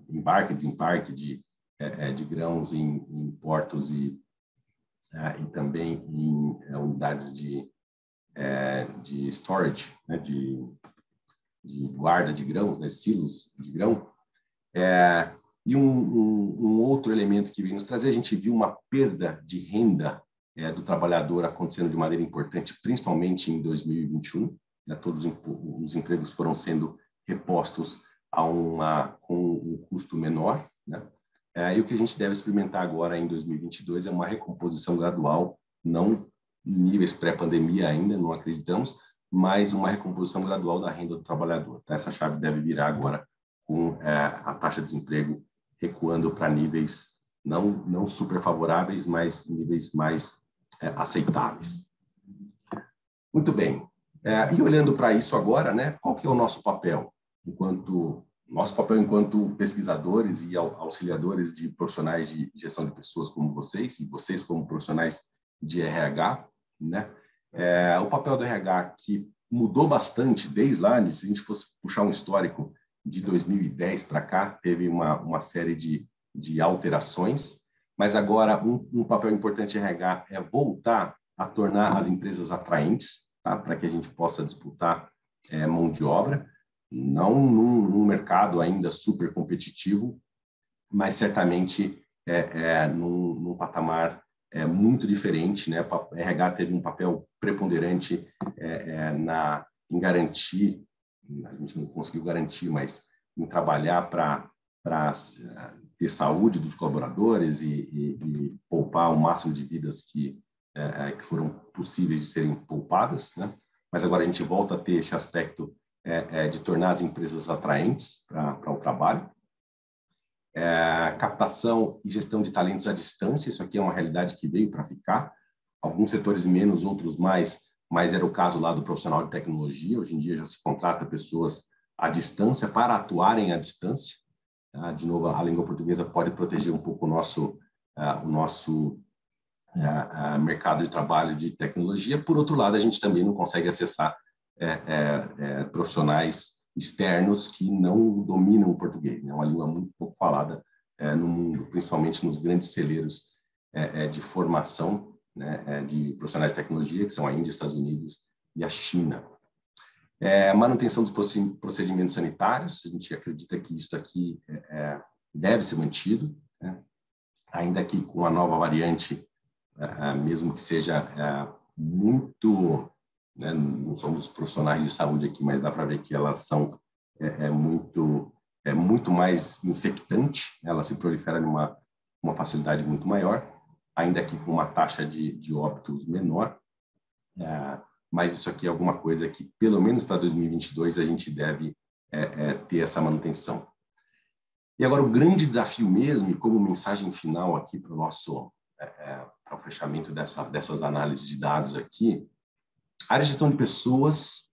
embarque, desembarque de grãos em portos e também em unidades de storage, né, de guarda de grãos, né, silos de grão. E um outro elemento que vem nos trazer, a gente viu uma perda de renda do trabalhador acontecendo de maneira importante, principalmente em 2021. Né, todos os empregos foram sendo repostos com um custo menor, né? E o que a gente deve experimentar agora em 2022 é uma recomposição gradual, não em níveis pré-pandemia ainda, não acreditamos, mas uma recomposição gradual da renda do trabalhador. Tá? Essa chave deve virar agora com a taxa de desemprego recuando para níveis não super favoráveis, mas níveis mais aceitáveis. Muito bem. E olhando para isso agora, né, qual que é o nosso papel enquanto pesquisadores e auxiliadores de profissionais de gestão de pessoas como vocês, e vocês como profissionais de RH, né? O papel do RH que mudou bastante desde lá, se a gente fosse puxar um histórico de 2010 para cá, teve uma série de alterações, mas agora um papel importante de RH é voltar a tornar as empresas atraentes, tá? Para que a gente possa disputar mão de obra, não num mercado ainda super competitivo, mas certamente num patamar muito diferente, né? A RH teve um papel preponderante em garantir, a gente não conseguiu garantir, mas em trabalhar para ter saúde dos colaboradores e poupar o máximo de vidas que foram possíveis de serem poupadas, né? Mas agora a gente volta a ter esse aspecto de tornar as empresas atraentes para o trabalho. Captação e gestão de talentos à distância, isso aqui é uma realidade que veio para ficar, alguns setores menos, outros mais, mas era o caso lá do profissional de tecnologia. Hoje em dia já se contrata pessoas à distância para atuarem à distância. De novo, a língua portuguesa pode proteger um pouco o nosso mercado de trabalho de tecnologia. Por outro lado, a gente também não consegue acessar profissionais externos que não dominam o português, né? É uma língua muito pouco falada no mundo, principalmente nos grandes celeiros de formação, né, de profissionais de tecnologia, que são a Índia, Estados Unidos e a China. Manutenção dos procedimentos sanitários, a gente acredita que isso aqui deve ser mantido, né? Ainda que com a nova variante, mesmo que seja muito... não somos profissionais de saúde aqui, mas dá para ver que elas são muito mais infectante, ela se prolifera numa facilidade muito maior, ainda que com uma taxa de óbitos menor, mas isso aqui é alguma coisa que, pelo menos para 2022, a gente deve ter essa manutenção. E agora o grande desafio mesmo, e como mensagem final aqui para o fechamento dessas análises de dados aqui, a área de gestão de pessoas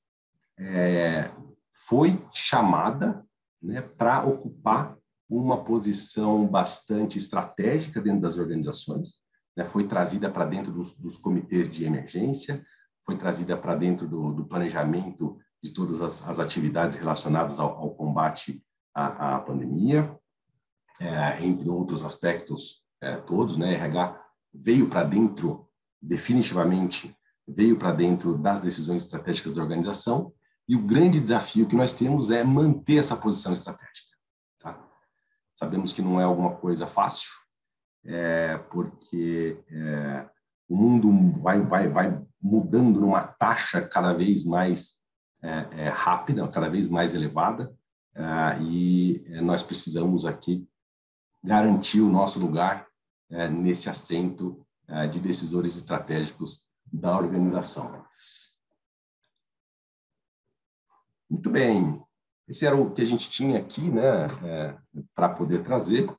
foi chamada, né, para ocupar uma posição bastante estratégica dentro das organizações, né, foi trazida para dentro dos comitês de emergência, foi trazida para dentro do planejamento de todas as atividades relacionadas ao combate à pandemia, entre outros aspectos todos, né, RH veio para dentro, definitivamente, veio para dentro das decisões estratégicas da organização, e o grande desafio que nós temos é manter essa posição estratégica. Tá? Sabemos que não é alguma coisa fácil, porque o mundo vai mudando numa taxa cada vez mais rápida, cada vez mais elevada, e nós precisamos aqui garantir o nosso lugar nesse assento de decisores estratégicos da organização. Muito bem. Esse era o que a gente tinha aqui, né, para poder trazer.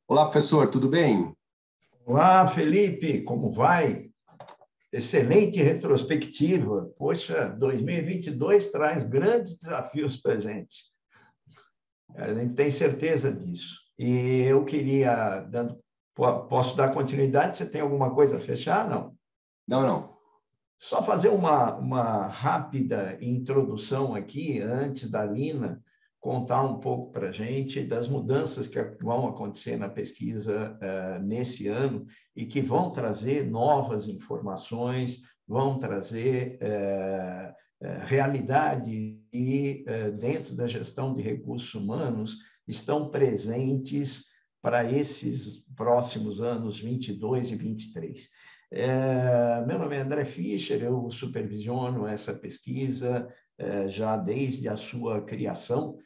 Olá, professor, tudo bem? Olá, Felipe, como vai? Excelente retrospectiva. Poxa, 2022 traz grandes desafios para a gente. A gente tem certeza disso. E eu queria, posso dar continuidade? Você tem alguma coisa a fechar? Não? Não. Só fazer uma rápida introdução aqui, antes da Lina contar um pouco para a gente das mudanças que vão acontecer na pesquisa nesse ano e que vão trazer novas informações, vão trazer realidade e, dentro da gestão de recursos humanos, estão presentes para esses próximos anos 22 e 23. Meu nome é André Fischer, eu supervisiono essa pesquisa já desde a sua criação,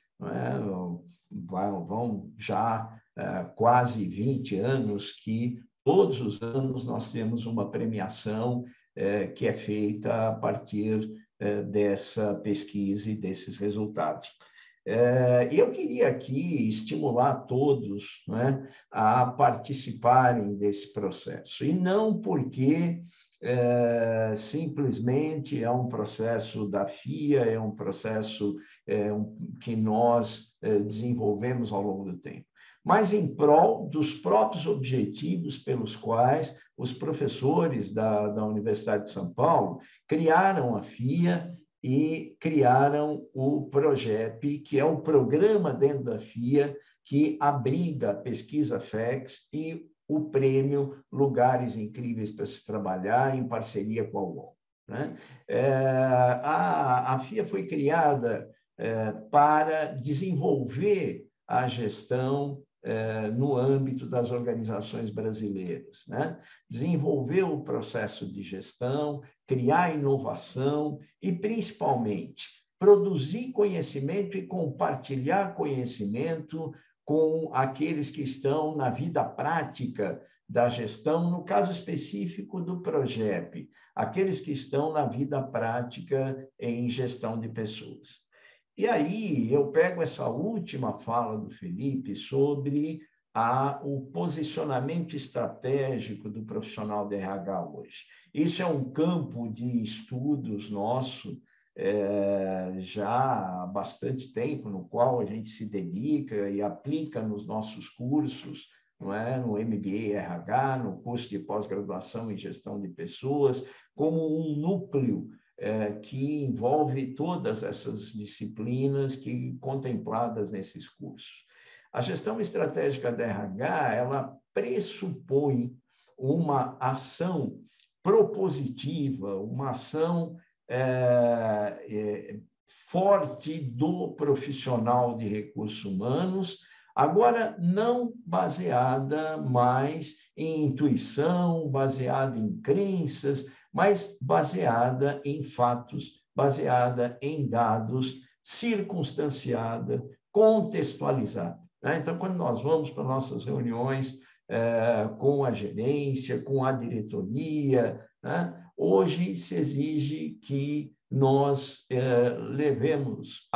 vão já quase 20 anos que todos os anos nós temos uma premiação que é feita a partir dessa pesquisa e desses resultados. E eu queria aqui estimular todos, né, a participarem desse processo, e não porque simplesmente é um processo da FIA, é um processo que nós desenvolvemos ao longo do tempo, mas em prol dos próprios objetivos pelos quais os professores da Universidade de São Paulo criaram a FIA e criaram o PROGEP, que é o programa dentro da FIA que abriga a pesquisa FEX e o prêmio Lugares Incríveis para se Trabalhar, em parceria com a UOL. Né? A FIA foi criada para desenvolver a gestão no âmbito das organizações brasileiras, né? Desenvolver o processo de gestão, criar inovação e, principalmente, produzir conhecimento e compartilhar conhecimento com aqueles que estão na vida prática da gestão, no caso específico do PROGEP, aqueles que estão na vida prática em gestão de pessoas. E aí eu pego essa última fala do Felipe sobre o posicionamento estratégico do profissional de RH hoje. Isso é um campo de estudos nosso já há bastante tempo, no qual a gente se dedica e aplica nos nossos cursos, não é? No MBA RH, no curso de pós-graduação em gestão de pessoas, como um núcleo que envolve todas essas disciplinas que contempladas nesses cursos. A gestão estratégica da RH, ela pressupõe uma ação propositiva, uma ação forte do profissional de recursos humanos, agora não baseada mais em intuição, baseada em crenças, mas baseada em fatos, baseada em dados, circunstanciada, contextualizada. Então, quando nós vamos para nossas reuniões com a gerência, com a diretoria, hoje se exige que nós levemos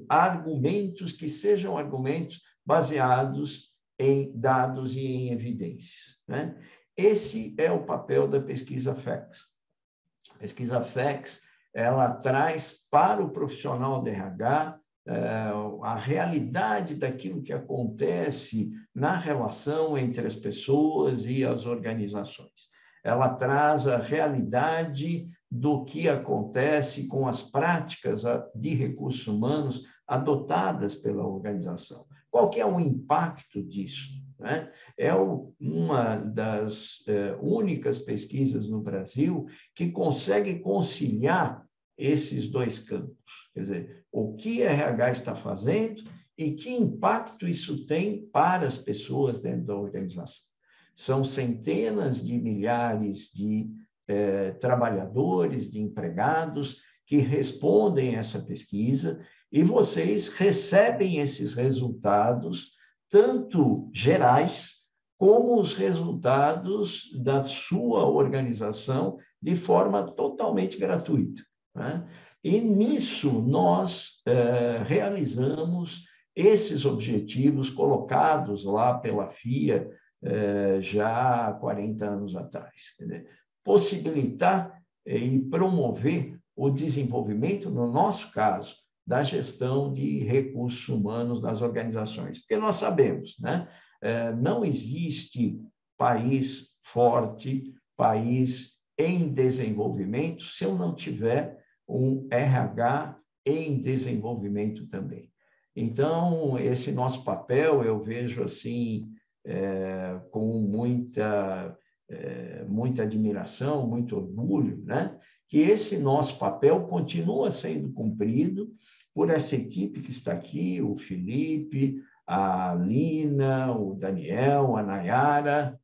argumentos que sejam argumentos baseados em dados e em evidências. Esse é o papel da pesquisa FACS. A pesquisa FACS, ela traz para o profissional de RH a realidade daquilo que acontece na relação entre as pessoas e as organizações. Ela traz a realidade do que acontece com as práticas de recursos humanos adotadas pela organização. Qual que é o impacto disso? É uma das únicas pesquisas no Brasil que consegue conciliar esses dois campos. Quer dizer, o que a RH está fazendo e que impacto isso tem para as pessoas dentro da organização. São centenas de milhares de trabalhadores, de empregados que respondem a essa pesquisa e vocês recebem esses resultados, tanto gerais, como os resultados da sua organização de forma totalmente gratuita. E nisso nós realizamos esses objetivos colocados lá pela FIA já há 40 anos atrás. Quer dizer, possibilitar e promover o desenvolvimento, no nosso caso, da gestão de recursos humanos nas organizações. Porque nós sabemos, não existe país forte, país em desenvolvimento, se eu não tiver um RH em desenvolvimento também. Então, esse nosso papel, eu vejo assim, com muita admiração, muito orgulho, que esse nosso papel continua sendo cumprido por essa equipe que está aqui, o Felipe, a Lina, o Daniel, a Nayara,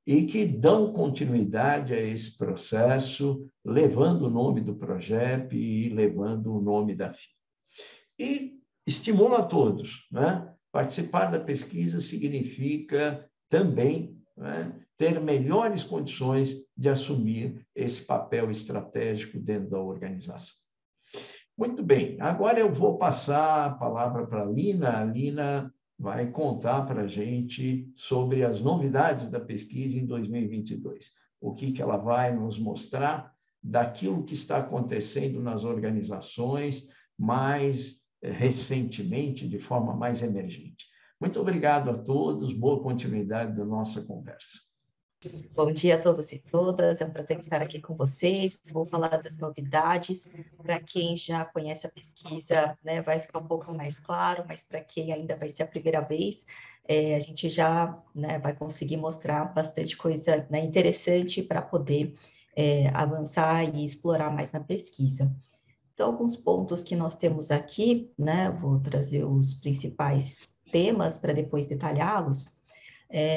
e que dão continuidade a esse processo, levando o nome do PROGEP e levando o nome da FIA. E estimula a todos. Participar da pesquisa significa também ter melhores condições de assumir esse papel estratégico dentro da organização. Muito bem, agora eu vou passar a palavra para a Lina. A Lina vai contar para a gente sobre as novidades da pesquisa em 2022. O que ela vai nos mostrar daquilo que está acontecendo nas organizações mais recentemente, de forma mais emergente. Muito obrigado a todos, boa continuidade da nossa conversa. Bom dia a todos e todas, é um prazer estar aqui com vocês. Vou falar das novidades. Para quem já conhece a pesquisa, vai ficar um pouco mais claro, mas para quem ainda vai ser a primeira vez, a gente já vai conseguir mostrar bastante coisa interessante para poder avançar e explorar mais na pesquisa. Então, alguns pontos que nós temos aqui, vou trazer os principais temas para depois detalhá-los.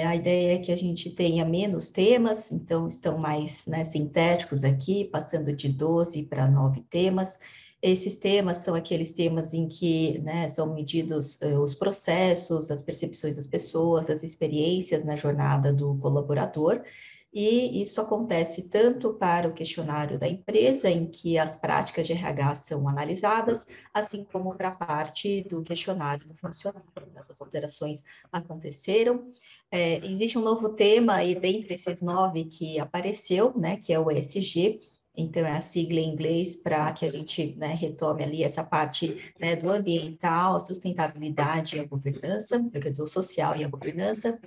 A ideia é que a gente tenha menos temas, então estão mais, né, sintéticos aqui, passando de 12 para 9 temas. Esses temas são aqueles temas em que, né, são medidos os processos, as percepções das pessoas, as experiências na jornada do colaborador, e isso acontece tanto para o questionário da empresa, em que as práticas de RH são analisadas, assim como para a parte do questionário do funcionário. Essas alterações aconteceram. Existe um novo tema aí dentre esses 9 que apareceu, né, que é o ESG. Então, é a sigla em inglês para que a gente, né, retome ali essa parte, né, do ambiental, a sustentabilidade e a governança, quer dizer, o social e a governança.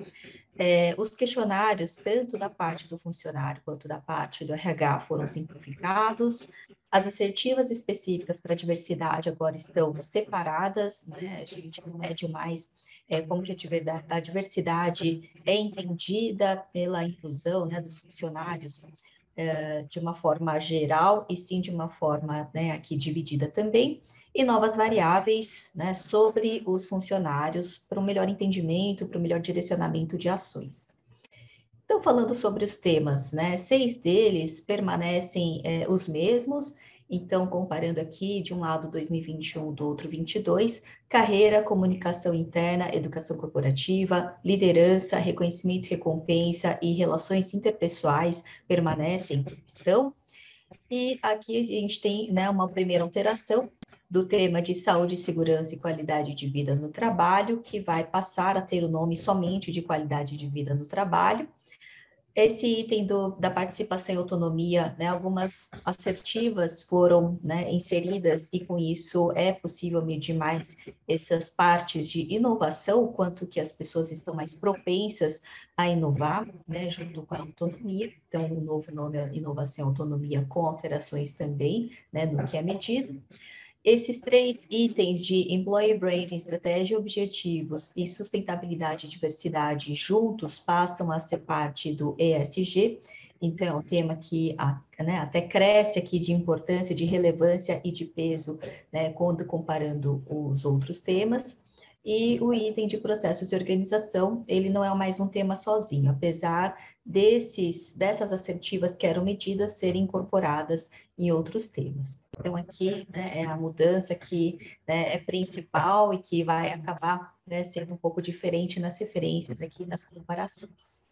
Os questionários, tanto da parte do funcionário quanto da parte do RH, foram simplificados. As assertivas específicas para a diversidade agora estão separadas, né? A gente não mede mais como que a diversidade é entendida pela inclusão, né, dos funcionários de uma forma geral, e sim de uma forma, né, aqui dividida também, e novas variáveis, né, sobre os funcionários para um melhor entendimento, para um melhor direcionamento de ações. Então, falando sobre os temas, né, 6 deles permanecem os mesmos. Então, comparando aqui, de um lado 2021, do outro 22, carreira, comunicação interna, educação corporativa, liderança, reconhecimento e recompensa e relações interpessoais permanecem como estão. E aqui a gente tem, né, uma primeira alteração do tema de saúde, segurança e qualidade de vida no trabalho, que vai passar a ter o nome somente de qualidade de vida no trabalho. Esse item da participação e autonomia, né, algumas assertivas foram, né, inseridas, e com isso é possível medir mais essas partes de inovação, o quanto que as pessoas estão mais propensas a inovar, né, junto com a autonomia. Então, o novo nome é inovação e autonomia, com alterações também, né, no que é medido. Esses 3 itens de Employer Branding, estratégia, objetivos e sustentabilidade e diversidade juntos passam a ser parte do ESG. Então, é um tema que né, até cresce aqui de importância, de relevância e de peso, né, quando comparando os outros temas. E o item de processos de organização, ele não é mais um tema sozinho, apesar dessas assertivas que eram medidas serem incorporadas em outros temas. Então, aqui, né, é a mudança que, né, é principal e que vai acabar, né, sendo um pouco diferente nas referências aqui, nas comparações.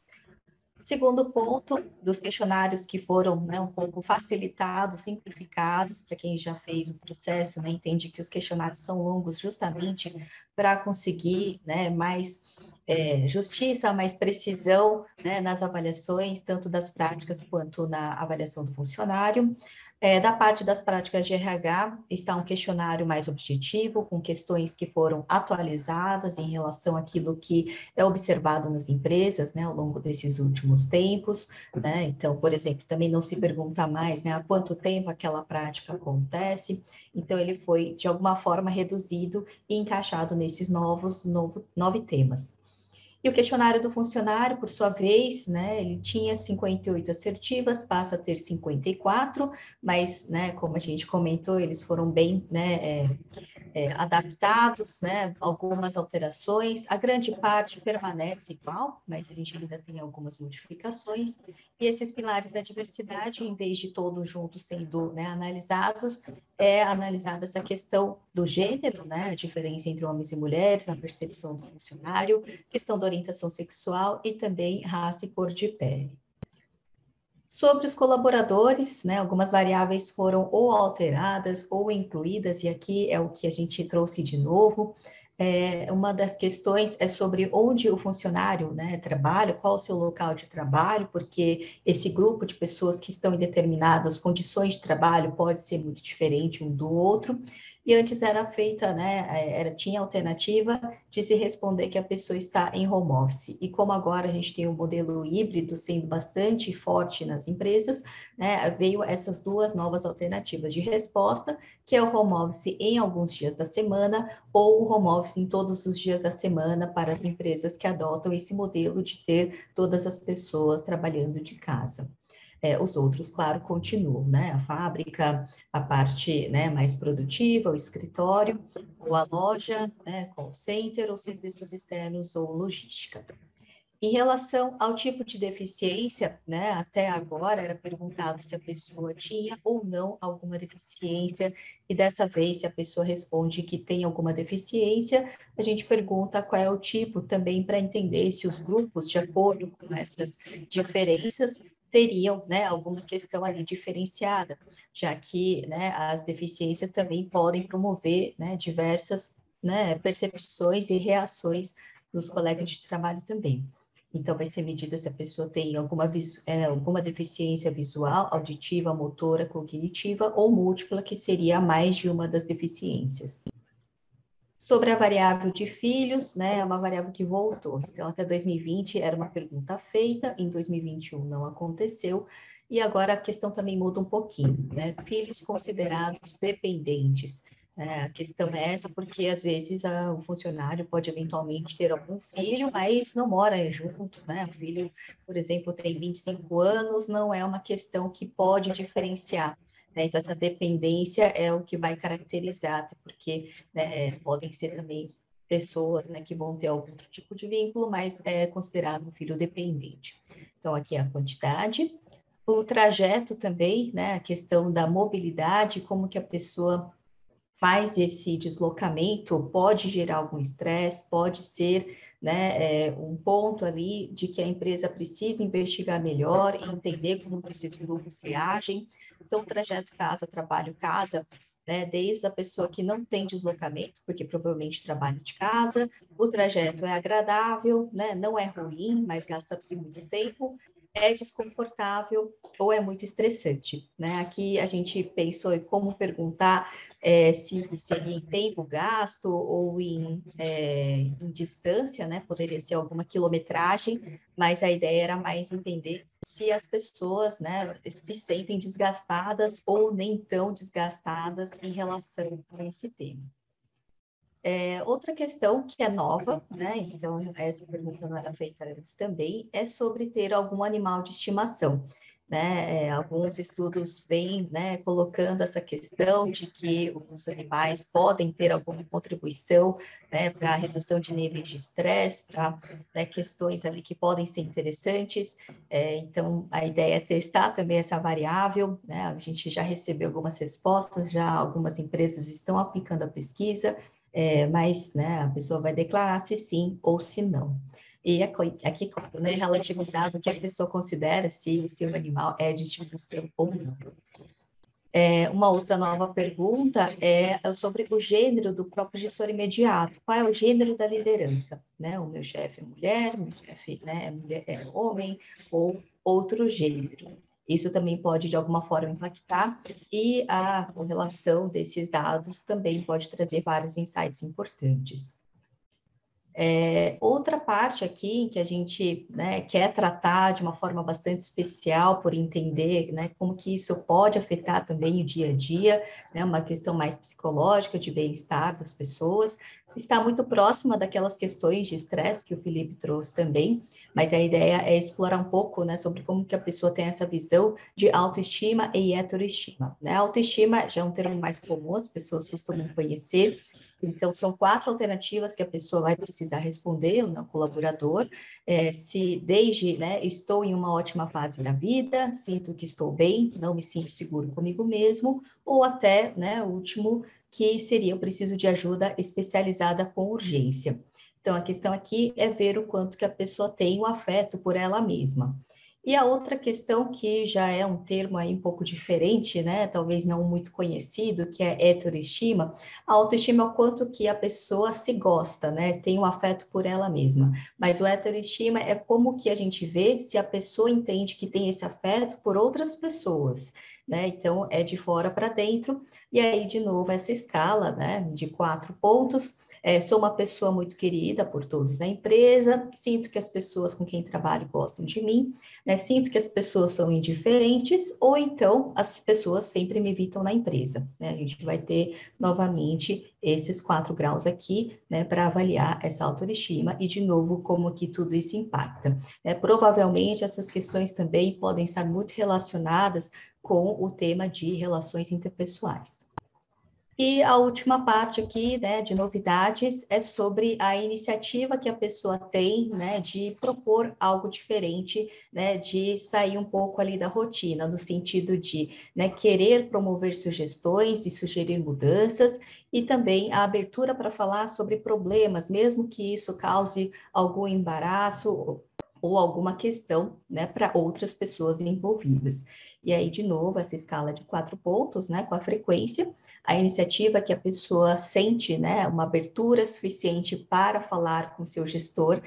Segundo ponto, dos questionários que foram, né, um pouco facilitados, simplificados, para quem já fez o processo, né, entende que os questionários são longos justamente para conseguir, né, mais justiça, mais precisão, né, nas avaliações, tanto das práticas quanto na avaliação do funcionário. Da parte das práticas de RH, está um questionário mais objetivo, com questões que foram atualizadas em relação àquilo que é observado nas empresas, né, ao longo desses últimos tempos, né? Então, por exemplo, também não se pergunta mais, né, há quanto tempo aquela prática acontece. Então, ele foi, de alguma forma, reduzido e encaixado nesses 9 temas. E o questionário do funcionário, por sua vez, né, ele tinha 58 assertivas, passa a ter 54, mas, né, como a gente comentou, eles foram bem, né, adaptados, né, algumas alterações, a grande parte permanece igual, mas a gente ainda tem algumas modificações, e esses pilares da diversidade, em vez de todos juntos sendo, né, analisados, é analisada essa questão do gênero, né, a diferença entre homens e mulheres na percepção do funcionário, questão da orientação sexual e também raça e cor de pele. Sobre os colaboradores, né, algumas variáveis foram ou alteradas ou incluídas, e aqui é o que a gente trouxe de novo. Uma das questões é sobre onde o funcionário, né, trabalha, qual o seu local de trabalho, porque esse grupo de pessoas que estão em determinadas condições de trabalho pode ser muito diferente um do outro. E antes era feita, né, tinha alternativa de se responder que a pessoa está em home office. E como agora a gente tem um modelo híbrido sendo bastante forte nas empresas, né, veio essas 2 novas alternativas de resposta, que é o home office em alguns dias da semana ou o home office em todos os dias da semana para as empresas que adotam esse modelo de ter todas as pessoas trabalhando de casa. Os outros, claro, continuam, né? A fábrica, a parte, né, mais produtiva, o escritório, ou a loja, né, call center, ou serviços externos ou logística. Em relação ao tipo de deficiência, né, até agora era perguntado se a pessoa tinha ou não alguma deficiência, e dessa vez, se a pessoa responde que tem alguma deficiência, a gente pergunta qual é o tipo também para entender se os grupos, de acordo com essas diferenças, teriam, né, alguma questão ali diferenciada, já que, né, as deficiências também podem promover, né, diversas, né, percepções e reações dos colegas de trabalho também. Então, vai ser medida se a pessoa tem alguma deficiência visual, auditiva, motora, cognitiva ou múltipla, que seria mais de uma das deficiências. Sobre a variável de filhos, né, é uma variável que voltou. Então, até 2020 era uma pergunta feita, em 2021 não aconteceu, e agora a questão também muda um pouquinho, né? Filhos considerados dependentes. A questão é essa porque, às vezes, o funcionário pode eventualmente ter algum filho, mas não mora junto, né? O filho, por exemplo, tem 25 anos, não é uma questão que pode diferenciar, né? Então, essa dependência é o que vai caracterizar, até porque, né, podem ser também pessoas, né, que vão ter algum outro tipo de vínculo, mas é considerado um filho dependente. Então, aqui é a quantidade. O trajeto também, né, a questão da mobilidade, como que a pessoa faz esse deslocamento, pode gerar algum estresse, pode ser, né, um ponto ali de que a empresa precisa investigar melhor e entender como que esses grupos reagem. Então, o trajeto casa-trabalho-casa, né, desde a pessoa que não tem deslocamento, porque provavelmente trabalha de casa, o trajeto é agradável, né, não é ruim, mas gasta-se muito tempo, é desconfortável ou é muito estressante, né? Aqui a gente pensou em como perguntar se seria em tempo gasto ou em distância, né? Poderia ser alguma quilometragem, mas a ideia era mais entender se as pessoas, né, se sentem desgastadas ou nem tão desgastadas em relação a esse tema. Outra questão que é nova, né? Então, essa pergunta não era feita antes também, é sobre ter algum animal de estimação, né? Alguns estudos vêm, né, colocando essa questão de que os animais podem ter alguma contribuição, né, para a redução de níveis de estresse, para, né, questões ali que podem ser interessantes. Então, a ideia é testar também essa variável, né? A gente já recebeu algumas respostas, já algumas empresas estão aplicando a pesquisa, mas, né, a pessoa vai declarar se sim ou se não. E aqui, claro, né, relativizado o que a pessoa considera se o seu animal é de estimação ou não. Uma outra nova pergunta é sobre o gênero do próprio gestor imediato. Qual é o gênero da liderança? Né? O meu chefe é mulher, o meu chefe, né, é homem ou outro gênero. Isso também pode, de alguma forma, impactar, e a correlação desses dados também pode trazer vários insights importantes. Outra parte aqui que a gente, né, quer tratar de uma forma bastante especial, por entender, né, como que isso pode afetar também o dia a dia, né, uma questão mais psicológica, de bem-estar das pessoas, está muito próxima daquelas questões de estresse que o Felipe trouxe também, mas a ideia é explorar um pouco, né, sobre como que a pessoa tem essa visão de autoestima e heteroestima, né? Autoestima já é um termo mais comum, as pessoas costumam conhecer. Então, são 4 alternativas que a pessoa vai precisar responder, o colaborador, se desde, né, estou em uma ótima fase da vida, sinto que estou bem, não me sinto seguro comigo mesmo, ou até, né, o último, que seria eu preciso de ajuda especializada com urgência. Então, a questão aqui é ver o quanto que a pessoa tem o afeto por ela mesma. E a outra questão, que já é um termo aí um pouco diferente, né, talvez não muito conhecido, que é heteroestima. A autoestima é o quanto que a pessoa se gosta, né, tem um afeto por ela mesma. Mas o heteroestima é como que a gente vê se a pessoa entende que tem esse afeto por outras pessoas, né, então é de fora para dentro. E aí, de novo, essa escala, né, de 4 pontos. Sou uma pessoa muito querida por todos na empresa, sinto que as pessoas com quem trabalho gostam de mim, né? Sinto que as pessoas são indiferentes, ou então as pessoas sempre me evitam na empresa, né? A gente vai ter novamente esses 4 graus aqui, né, para avaliar essa autoestima e, de novo, como que tudo isso impacta. Provavelmente essas questões também podem estar muito relacionadas com o tema de relações interpessoais. E a última parte aqui, né, de novidades, é sobre a iniciativa que a pessoa tem, né, de propor algo diferente, né, de sair um pouco ali da rotina, no sentido de, né, querer promover sugestões e sugerir mudanças, e também a abertura para falar sobre problemas, mesmo que isso cause algum embaraço ou alguma questão, né, para outras pessoas envolvidas. E aí, de novo, essa escala de 4 pontos, né, com a frequência, a iniciativa que a pessoa sente, né, uma abertura suficiente para falar com seu gestor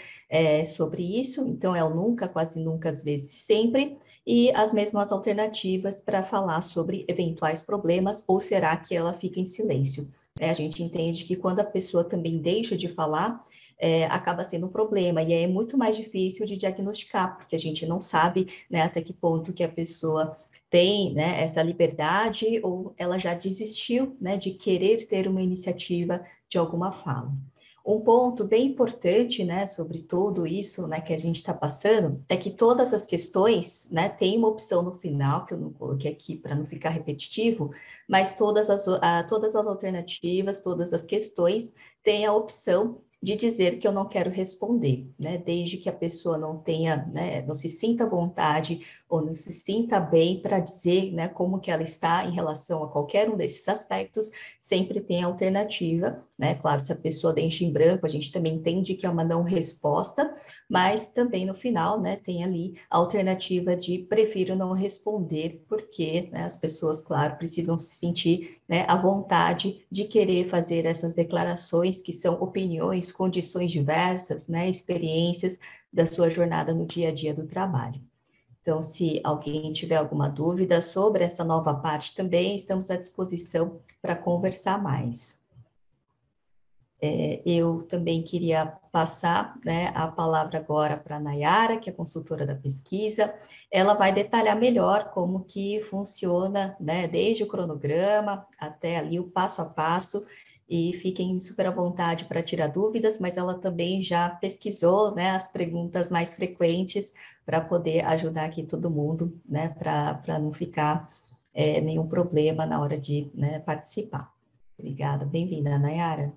sobre isso, então é o nunca, quase nunca, às vezes sempre, e as mesmas alternativas para falar sobre eventuais problemas, ou será que ela fica em silêncio? A gente entende que quando a pessoa também deixa de falar, acaba sendo um problema, e é muito mais difícil de diagnosticar, porque a gente não sabe, né, até que ponto que a pessoa tem, né, essa liberdade ou ela já desistiu, né, de querer ter uma iniciativa de alguma fala. Um ponto bem importante, né, sobre tudo isso, né, que a gente está passando, é que todas as questões, né, tem uma opção no final, que eu não coloquei aqui para não ficar repetitivo, mas todas as alternativas, todas as questões têm a opção de dizer que eu não quero responder, né, desde que a pessoa não tenha, né, não se sinta à vontade ou não se sinta bem para dizer, né, como que ela está em relação a qualquer um desses aspectos, sempre tem alternativa, né, claro, se a pessoa deixa em branco, a gente também entende que é uma não resposta, mas também no final, né, tem ali a alternativa de prefiro não responder, porque, né, as pessoas, claro, precisam se sentir, né, à vontade de querer fazer essas declarações que são opiniões, condições diversas, né, experiências da sua jornada no dia a dia do trabalho. Então, se alguém tiver alguma dúvida sobre essa nova parte também, estamos à disposição para conversar mais. Eu também queria passar, né, a palavra agora para a Nayara, que é consultora da pesquisa. Ela vai detalhar melhor como que funciona, né, desde o cronograma até ali o passo a passo, e fiquem super à vontade para tirar dúvidas, mas ela também já pesquisou, né, as perguntas mais frequentes para poder ajudar aqui todo mundo, né, para não ficar nenhum problema na hora de, né, participar. Obrigada, bem-vinda, Nayara.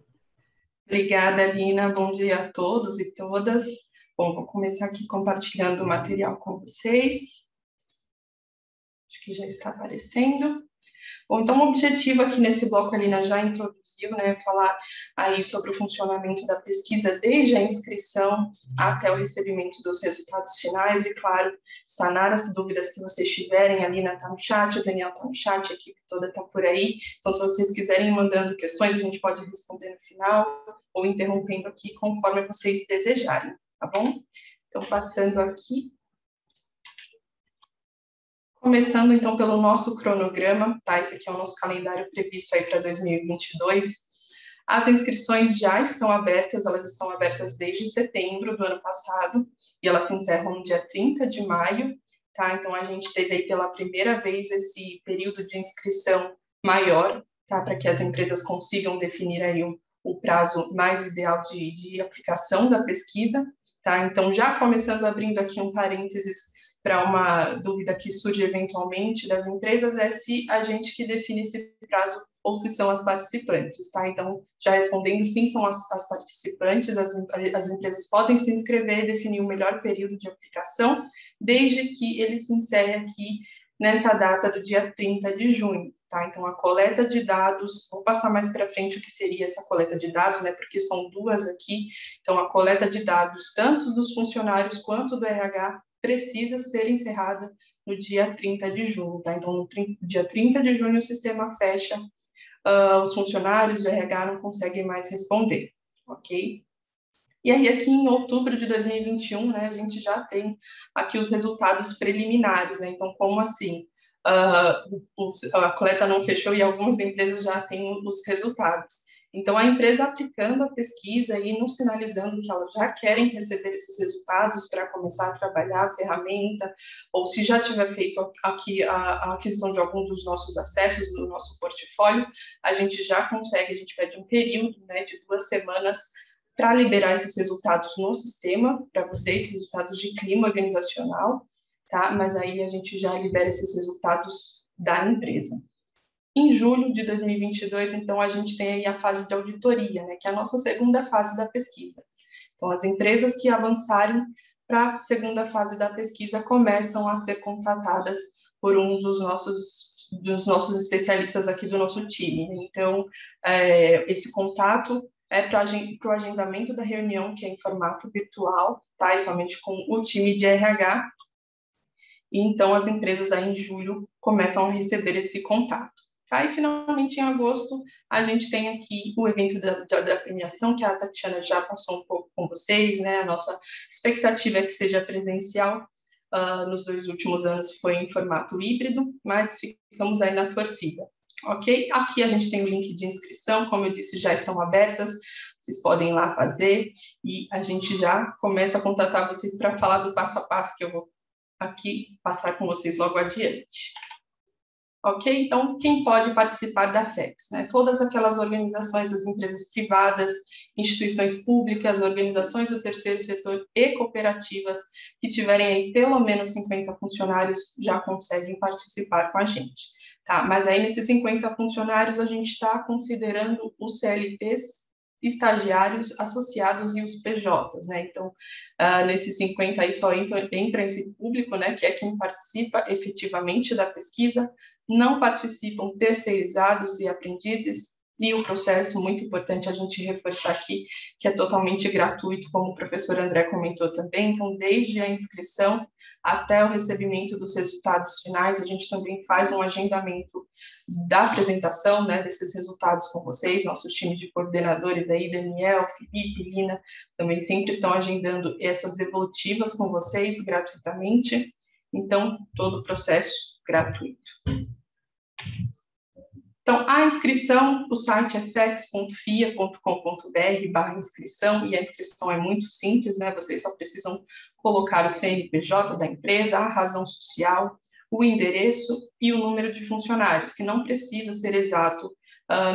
Obrigada, Lina. Bom dia a todos e todas. Bom, vou começar aqui compartilhando o material com vocês. Acho que já está aparecendo. Bom, então o objetivo aqui nesse bloco a Lina já introduziu, né, falar aí sobre o funcionamento da pesquisa desde a inscrição até o recebimento dos resultados finais e, claro, sanar as dúvidas que vocês tiverem. A Lina está no chat, o Daniel está no chat, a equipe toda está por aí. Então, se vocês quiserem ir mandando questões, a gente pode responder no final ou interrompendo aqui conforme vocês desejarem, tá bom? Então, passando aqui. Começando, então, pelo nosso cronograma, tá? Esse aqui é o nosso calendário previsto aí para 2022. As inscrições já estão abertas, elas estão abertas desde setembro do ano passado, e elas se encerram no dia 30 de maio, tá? Então, a gente teve aí pela primeira vez esse período de inscrição maior, tá? Para que as empresas consigam definir aí o prazo mais ideal de aplicação da pesquisa, tá? Então, já começando abrindo aqui um parênteses para uma dúvida que surge eventualmente das empresas, é se a gente que define esse prazo ou se são as participantes, tá? Então, já respondendo, sim, são as participantes, as empresas podem se inscrever e definir o melhor período de aplicação, desde que ele se encerre aqui nessa data do dia 30 de junho, tá? Então, a coleta de dados, vou passar mais para frente o que seria essa coleta de dados, né? Porque são duas aqui. Então, a coleta de dados, tanto dos funcionários quanto do RH, precisa ser encerrada no dia 30 de junho, tá? Então, no dia 30 de junho, o sistema fecha, os funcionários do RH não conseguem mais responder, ok? E aí, aqui em outubro de 2021, né, a gente já tem aqui os resultados preliminares, né? Então, como assim? A coleta não fechou e algumas empresas já têm os resultados. Então, a empresa aplicando a pesquisa e nos sinalizando que elas já querem receber esses resultados para começar a trabalhar a ferramenta, ou se já tiver feito aqui a aquisição de algum dos nossos acessos, do nosso portfólio, a gente já consegue, a gente pede um período, né, de 2 semanas para liberar esses resultados no sistema, para vocês, resultados de clima organizacional, tá? Mas aí a gente já libera esses resultados da empresa. Em julho de 2022, então, a gente tem aí a fase de auditoria, né, que é a nossa segunda fase da pesquisa. Então, as empresas que avançarem para a segunda fase da pesquisa começam a ser contratadas por um dos nossos especialistas aqui do nosso time. Então, esse contato é para o agendamento da reunião, que é em formato virtual, tá? E somente com o time de RH. E então, as empresas aí em julho começam a receber esse contato. Tá? E, finalmente, em agosto, a gente tem aqui o evento da premiação, que a Tatiana já passou um pouco com vocês, né? A nossa expectativa é que seja presencial. Nos 2 últimos anos foi em formato híbrido, mas ficamos aí na torcida. Ok? Aqui a gente tem o link de inscrição, como eu disse, já estão abertas, vocês podem ir lá fazer, e a gente já começa a contatar vocês para falar do passo a passo que eu vou aqui passar com vocês logo adiante. Ok? Então, quem pode participar da FEX? Né? Todas aquelas organizações, as empresas privadas, instituições públicas, organizações do terceiro setor e cooperativas que tiverem aí pelo menos 50 funcionários já conseguem participar com a gente. Tá? Mas aí, nesses 50 funcionários, a gente está considerando os CLTs, estagiários, associados e os PJs, né? Então, nesses 50 aí só entra esse público, né, que é quem participa efetivamente da pesquisa, não participam terceirizados e aprendizes, e o processo, muito importante a gente reforçar aqui, que é totalmente gratuito, como o professor André comentou também, então, desde a inscrição até o recebimento dos resultados finais, a gente também faz um agendamento da apresentação, né, desses resultados com vocês, nosso time de coordenadores aí, Daniel, Felipe, Lina, também sempre estão agendando essas devolutivas com vocês gratuitamente, então, todo o processo gratuito. Então, a inscrição, o site é fex.fia.com.br/inscrição, e a inscrição é muito simples, né? Vocês só precisam colocar o CNPJ da empresa, a razão social, o endereço e o número de funcionários, que não precisa ser exato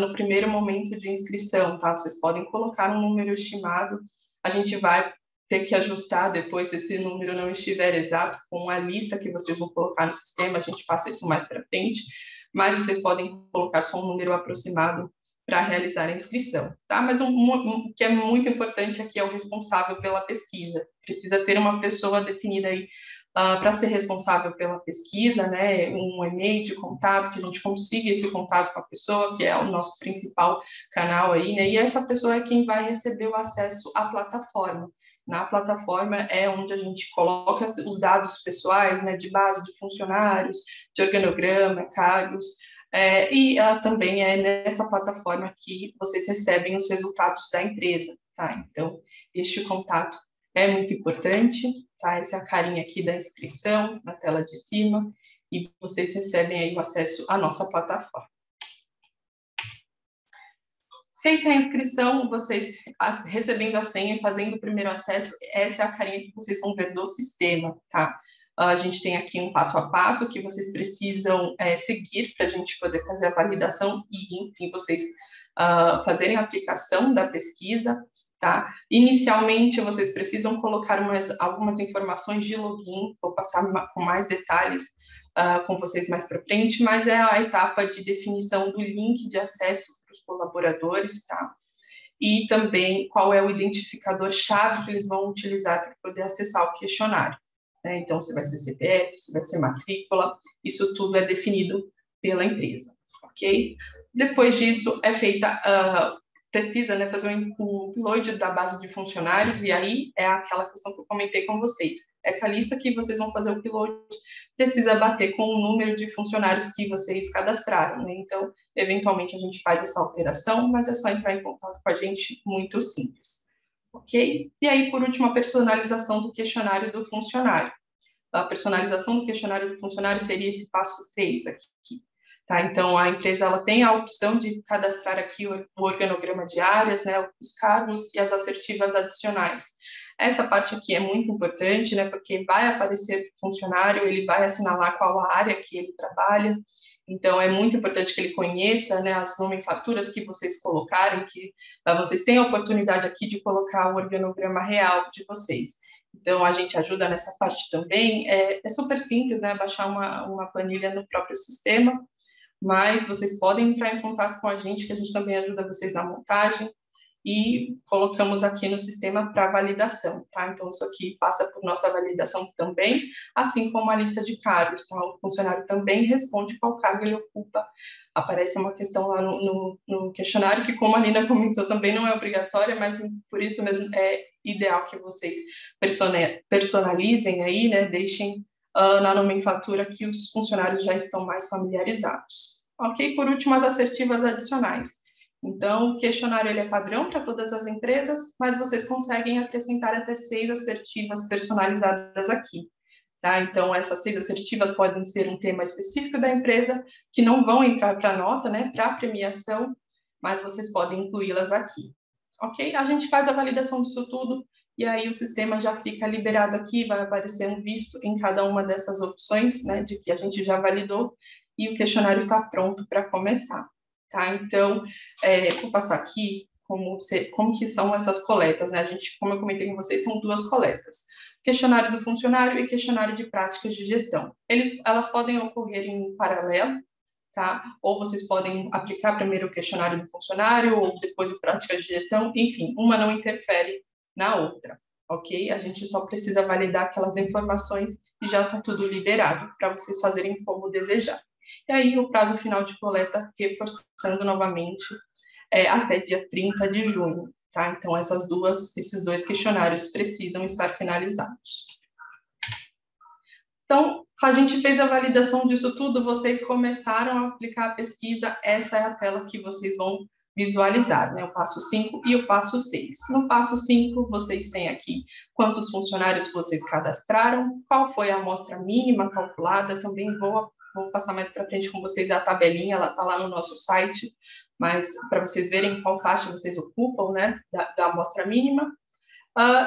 no primeiro momento de inscrição, tá? Vocês podem colocar um número estimado, a gente vai ter que ajustar depois se esse número não estiver exato com a lista que vocês vão colocar no sistema, a gente passa isso mais para frente, mas vocês podem colocar só um número aproximado para realizar a inscrição, tá? Mas o que é muito importante aqui é o responsável pela pesquisa. Precisa ter uma pessoa definida aí para ser responsável pela pesquisa, né? Um e-mail de contato, que a gente consiga esse contato com a pessoa, que é o nosso principal canal aí, né? E essa pessoa é quem vai receber o acesso à plataforma. Na plataforma é onde a gente coloca os dados pessoais, né, de base de funcionários, de organograma, cargos, e também é nessa plataforma que vocês recebem os resultados da empresa, tá? Então, este contato é muito importante, tá? Essa é a carinha aqui da inscrição, na tela de cima, e vocês recebem aí o acesso à nossa plataforma. Feita a inscrição, vocês recebendo a senha e fazendo o primeiro acesso, essa é a carinha que vocês vão ver do sistema, tá? A gente tem aqui um passo a passo que vocês precisam seguir para a gente poder fazer a validação e, enfim, vocês fazerem a aplicação da pesquisa, tá? Inicialmente, vocês precisam colocar algumas informações de login, vou passar com mais detalhes com vocês mais para frente, mas é a etapa de definição do link de acesso para os colaboradores, tá? E também qual é o identificador-chave que eles vão utilizar para poder acessar o questionário, né? Então, se vai ser CPF, se vai ser matrícula, isso tudo é definido pela empresa, ok? Depois disso, é feita... precisa, né, fazer um upload da base de funcionários, e aí é aquela questão que eu comentei com vocês. Essa lista que vocês vão fazer o upload precisa bater com o número de funcionários que vocês cadastraram, né? Então, eventualmente, a gente faz essa alteração, mas é só entrar em contato com a gente, muito simples. Ok? E aí, por último, a personalização do questionário do funcionário. A personalização do questionário do funcionário seria esse passo 3 aqui. Tá? Então, a empresa ela tem a opção de cadastrar aqui o organograma de áreas, né, os cargos e as assertivas adicionais. Essa parte aqui é muito importante, né, porque vai aparecer o funcionário, ele vai assinalar qual a área que ele trabalha, então é muito importante que ele conheça, né, as nomenclaturas que vocês colocarem, que vocês tenham a oportunidade aqui de colocar o organograma real de vocês. Então, a gente ajuda nessa parte também. É super simples, né, baixar uma planilha no próprio sistema. mas vocês podem entrar em contato com a gente, que a gente também ajuda vocês na montagem, e colocamos aqui no sistema para validação, tá? Então, isso aqui passa por nossa validação também, assim como a lista de cargos, tá? O funcionário também responde qual cargo ele ocupa. Aparece uma questão lá no questionário, que, como a Nina comentou, também não é obrigatória, mas por isso mesmo é ideal que vocês personalizem aí, né? Deixem na nomenclatura que os funcionários já estão mais familiarizados. Ok? Por último, as assertivas adicionais. Então, o questionário ele é padrão para todas as empresas, mas vocês conseguem acrescentar até 6 assertivas personalizadas aqui. Tá? Então, essas 6 assertivas podem ser um tema específico da empresa, que não vão entrar para a nota, né, para a premiação, mas vocês podem incluí-las aqui. Ok? A gente faz a validação disso tudo, e aí o sistema já fica liberado aqui, vai aparecer um visto em cada uma dessas opções, né, de que a gente já validou, e o questionário está pronto para começar. Tá? Então, vou passar aqui como que são essas coletas, né? A gente, como eu comentei com vocês, são 2 coletas. Questionário do funcionário e questionário de práticas de gestão. Elas podem ocorrer em paralelo, tá? Ou vocês podem aplicar primeiro o questionário do funcionário, ou depois o práticas de gestão, enfim, uma não interfere na outra, ok? A gente só precisa validar aquelas informações e já está tudo liberado para vocês fazerem como desejar. E aí, o prazo final de coleta, reforçando novamente, até dia 30 de junho, tá? Então, esses 2 questionários precisam estar finalizados. Então, a gente fez a validação disso tudo, vocês começaram a aplicar a pesquisa, essa é a tela que vocês vão visualizar, né? O passo 5 e o passo 6. No passo 5, vocês têm aqui quantos funcionários vocês cadastraram, qual foi a amostra mínima calculada, também vou passar mais para frente com vocês a tabelinha, ela está lá no nosso site, mas para vocês verem qual faixa vocês ocupam, né, da amostra mínima.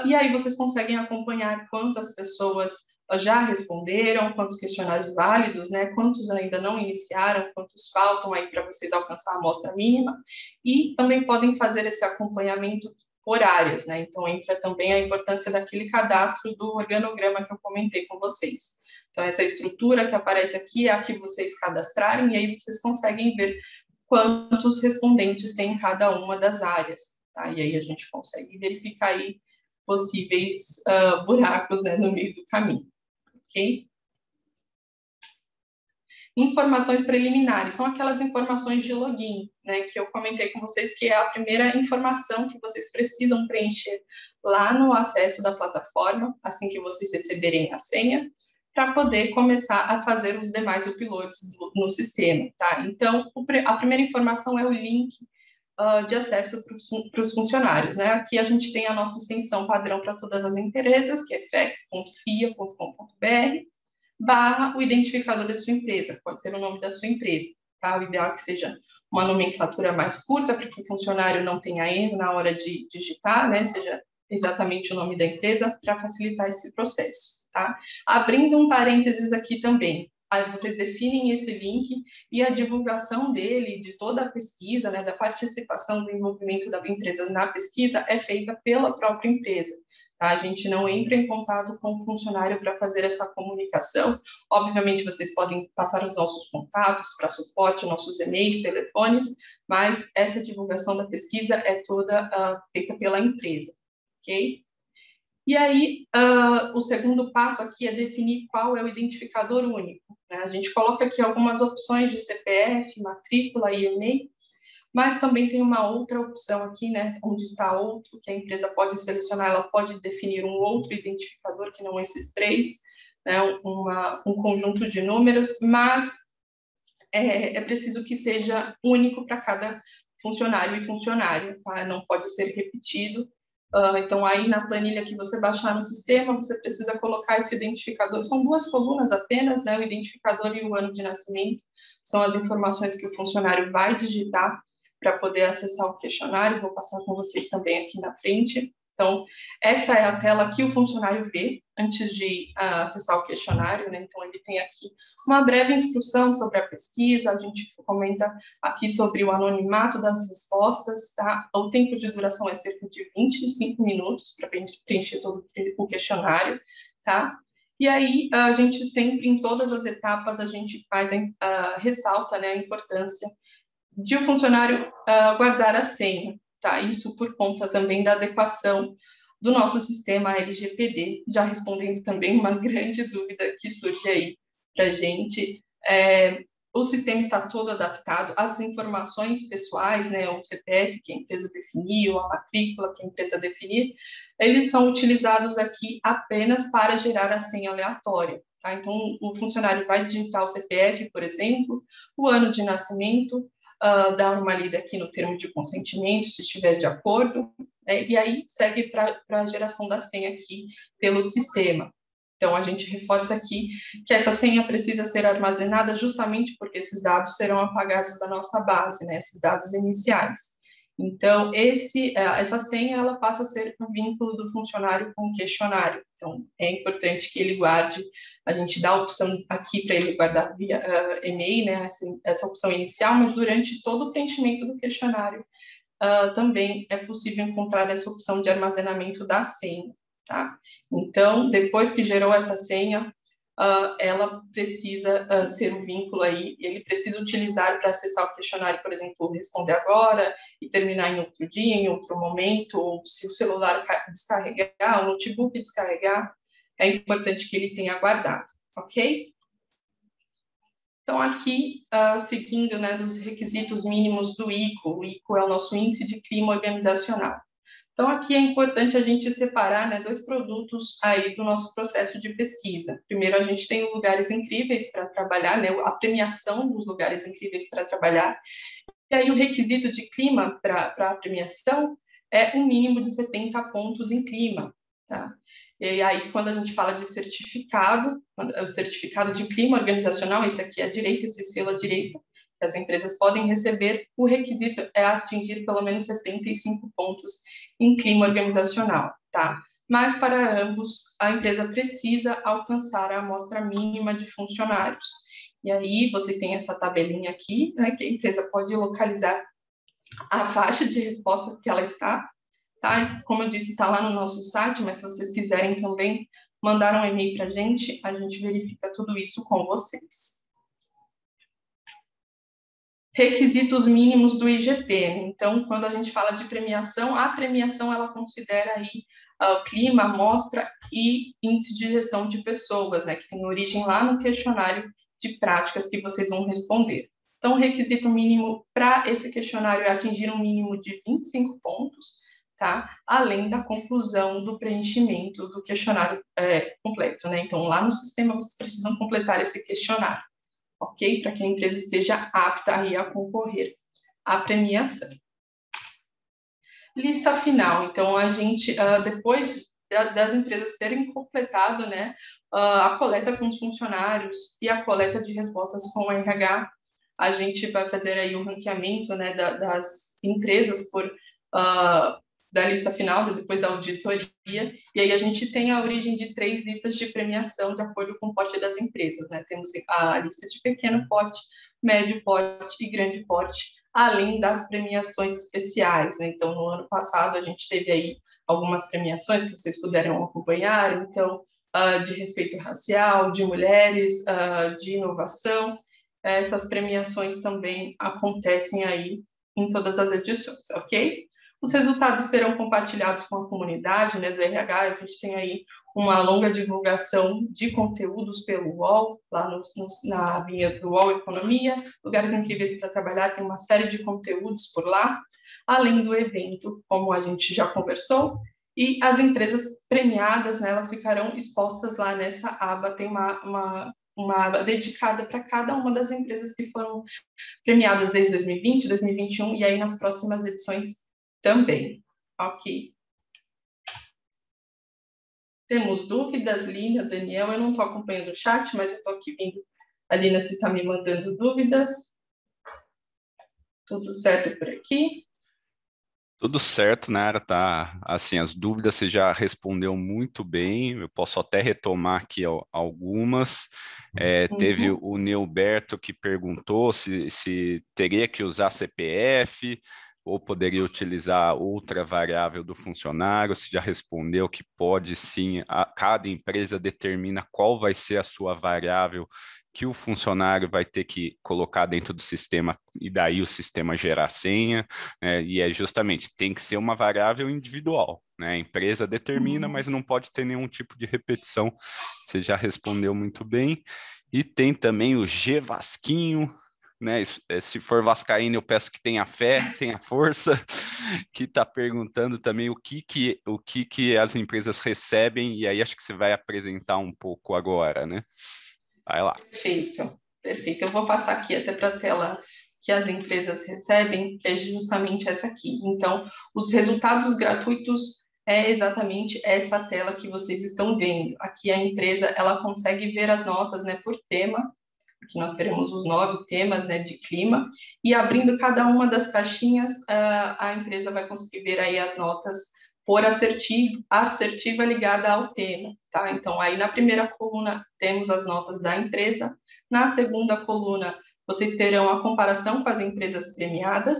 E aí vocês conseguem acompanhar quantas pessoas já responderam, quantos questionários válidos, né, quantos ainda não iniciaram, quantos faltam aí para vocês alcançar a amostra mínima, e também podem fazer esse acompanhamento por áreas, né, então entra também a importância daquele cadastro do organograma que eu comentei com vocês. Então, essa estrutura que aparece aqui é a que vocês cadastrarem, e aí vocês conseguem ver quantos respondentes tem em cada uma das áreas, tá? E aí a gente consegue verificar aí possíveis buracos, né, no meio do caminho, ok? Informações preliminares, são aquelas informações de login, né, que eu comentei com vocês, que é a primeira informação que vocês precisam preencher lá no acesso da plataforma, assim que vocês receberem a senha, para poder começar a fazer os demais uploads no sistema, tá? Então, a primeira informação é o link de acesso para os funcionários, né? Aqui a gente tem a nossa extensão padrão para todas as empresas, que é fex.fia.com.br, o identificador da sua empresa, pode ser o nome da sua empresa, tá? O ideal é que seja uma nomenclatura mais curta, para que o funcionário não tenha erro na hora de digitar, né? Seja exatamente o nome da empresa, para facilitar esse processo. Tá? Abrindo um parênteses aqui também, aí vocês definem esse link e a divulgação dele, de toda a pesquisa, né, da participação do envolvimento da empresa na pesquisa, é feita pela própria empresa. Tá? A gente não entra em contato com o funcionário para fazer essa comunicação. Obviamente, vocês podem passar os nossos contatos para suporte, nossos e-mails, telefones, mas essa divulgação da pesquisa é toda feita pela empresa, ok? E aí, o segundo passo aqui é definir qual é o identificador único, né? A gente coloca aqui algumas opções de CPF, matrícula e e-mail, mas também tem uma outra opção aqui, né, onde está outro, que a empresa pode selecionar, ela pode definir um outro identificador, que não esses 3, né, um conjunto de números, mas é preciso que seja único para cada funcionário e funcionária, tá? Não pode ser repetido. Então, aí na planilha que você baixar no sistema, você precisa colocar esse identificador. São 2 colunas apenas, né? O identificador e o ano de nascimento. São as informações que o funcionário vai digitar para poder acessar o questionário. Vou passar com vocês também aqui na frente. Então, essa é a tela que o funcionário vê antes de acessar o questionário, né? Então, ele tem aqui uma breve instrução sobre a pesquisa, a gente comenta aqui sobre o anonimato das respostas, tá? O tempo de duração é cerca de 25 minutos para preencher todo o questionário, tá? E aí, a gente sempre, em todas as etapas, a gente ressalta, né, a importância de o funcionário guardar a senha, tá? Isso por conta também da adequação do nosso sistema LGPD, já respondendo também uma grande dúvida que surge aí para a gente. O sistema está todo adaptado, as informações pessoais, né, o CPF que a empresa definiu, a matrícula que a empresa definir, eles são utilizados aqui apenas para gerar a senha aleatória, tá? Então, o funcionário vai digitar o CPF, por exemplo, o ano de nascimento, dar uma lida aqui no termo de consentimento, se estiver de acordo, e aí segue para a geração da senha aqui pelo sistema. Então, a gente reforça aqui que essa senha precisa ser armazenada justamente porque esses dados serão apagados da nossa base, né, esses dados iniciais. Então, essa senha ela passa a ser um vínculo do funcionário com o questionário. Então, é importante que ele guarde, a gente dá a opção aqui para ele guardar via e-mail, né, essa opção inicial, mas durante todo o preenchimento do questionário, também é possível encontrar essa opção de armazenamento da senha, tá? Então, depois que gerou essa senha, ela precisa ser um vínculo aí, ele precisa utilizar para acessar o questionário, por exemplo, responder agora e terminar em outro dia, em outro momento, ou se o celular descarregar, o notebook descarregar, é importante que ele tenha guardado, ok? Então, aqui, seguindo, né, dos requisitos mínimos do ICO, o ICO é o nosso Índice de Clima Organizacional. Então, aqui é importante a gente separar, né, dois produtos aí do nosso processo de pesquisa. Primeiro, a gente tem lugares incríveis para trabalhar, né, a premiação dos lugares incríveis para trabalhar. E aí, o requisito de clima para a premiação é um mínimo de 70 pontos em clima, tá? E aí, quando a gente fala de certificado, o certificado de clima organizacional, esse aqui é à direita, esse selo à direita, que as empresas podem receber, o requisito é atingir pelo menos 75 pontos em clima organizacional, tá? Mas para ambos, a empresa precisa alcançar a amostra mínima de funcionários. E aí, vocês têm essa tabelinha aqui, né, que a empresa pode localizar a faixa de resposta que ela está, tá? Como eu disse, está lá no nosso site, mas se vocês quiserem também mandar um e-mail para a gente verifica tudo isso com vocês. Requisitos mínimos do IGP, né? Então, quando a gente fala de premiação, a premiação ela considera aí o clima, amostra e índice de gestão de pessoas, né, que tem origem lá no questionário de práticas que vocês vão responder. Então, o requisito mínimo para esse questionário é atingir um mínimo de 25 pontos, tá? Além da conclusão do preenchimento do questionário completo, né? Então, lá no sistema, vocês precisam completar esse questionário, ok? Para que a empresa esteja apta aí a concorrer à premiação. Lista final. Então, a gente, depois das empresas terem completado, né, a coleta com os funcionários e a coleta de respostas com o RH, a gente vai fazer aí um ranqueamento, né, das empresas por da lista final, depois da auditoria, e aí a gente tem a origem de 3 listas de premiação de acordo com o porte das empresas, né? Temos a lista de pequeno porte, médio porte e grande porte, além das premiações especiais, né? Então, no ano passado, a gente teve aí algumas premiações que vocês puderam acompanhar, então, de respeito racial, de mulheres, de inovação, essas premiações também acontecem aí em todas as edições, ok? Os resultados serão compartilhados com a comunidade, né, do RH. A gente tem aí uma longa divulgação de conteúdos pelo UOL, lá na linha do UOL Economia, lugares incríveis para trabalhar, tem uma série de conteúdos por lá, além do evento, como a gente já conversou, e as empresas premiadas, né, elas ficarão expostas lá nessa aba, tem uma aba dedicada para cada uma das empresas que foram premiadas desde 2020, 2021, e aí nas próximas edições também, ok? Temos dúvidas, Lina, Daniel? Eu não estou acompanhando o chat, mas eu estou aqui vendo a Lina se está me mandando dúvidas. Tudo certo por aqui? Tudo certo, Nara, tá? Assim, as dúvidas você já respondeu muito bem, eu posso até retomar aqui algumas. Teve o Neuberto que perguntou se teria que usar CPF, ou poderia utilizar outra variável do funcionário? Você já respondeu que pode sim, cada empresa determina qual vai ser a sua variável que o funcionário vai ter que colocar dentro do sistema, e daí o sistema gerar a senha, né? E é justamente, tem que ser uma variável individual, né? A empresa determina, mas não pode ter nenhum tipo de repetição. Você já respondeu muito bem. E tem também o G Vasquinho, né? Se for vascaíno, eu peço que tenha fé, tenha força, que está perguntando também o que as empresas recebem, e aí acho que você vai apresentar um pouco agora, né? Vai lá. Perfeito, perfeito. Eu vou passar aqui até para a tela que as empresas recebem, que é justamente essa aqui. Então, os resultados gratuitos é exatamente essa tela que vocês estão vendo. Aqui a empresa, ela consegue ver as notas, né, por tema. Aqui nós teremos os 9 temas, né, de clima, e abrindo cada uma das caixinhas, a empresa vai conseguir ver aí as notas por assertiva ligada ao tema, tá? Então, aí na primeira coluna temos as notas da empresa, na segunda coluna vocês terão a comparação com as empresas premiadas,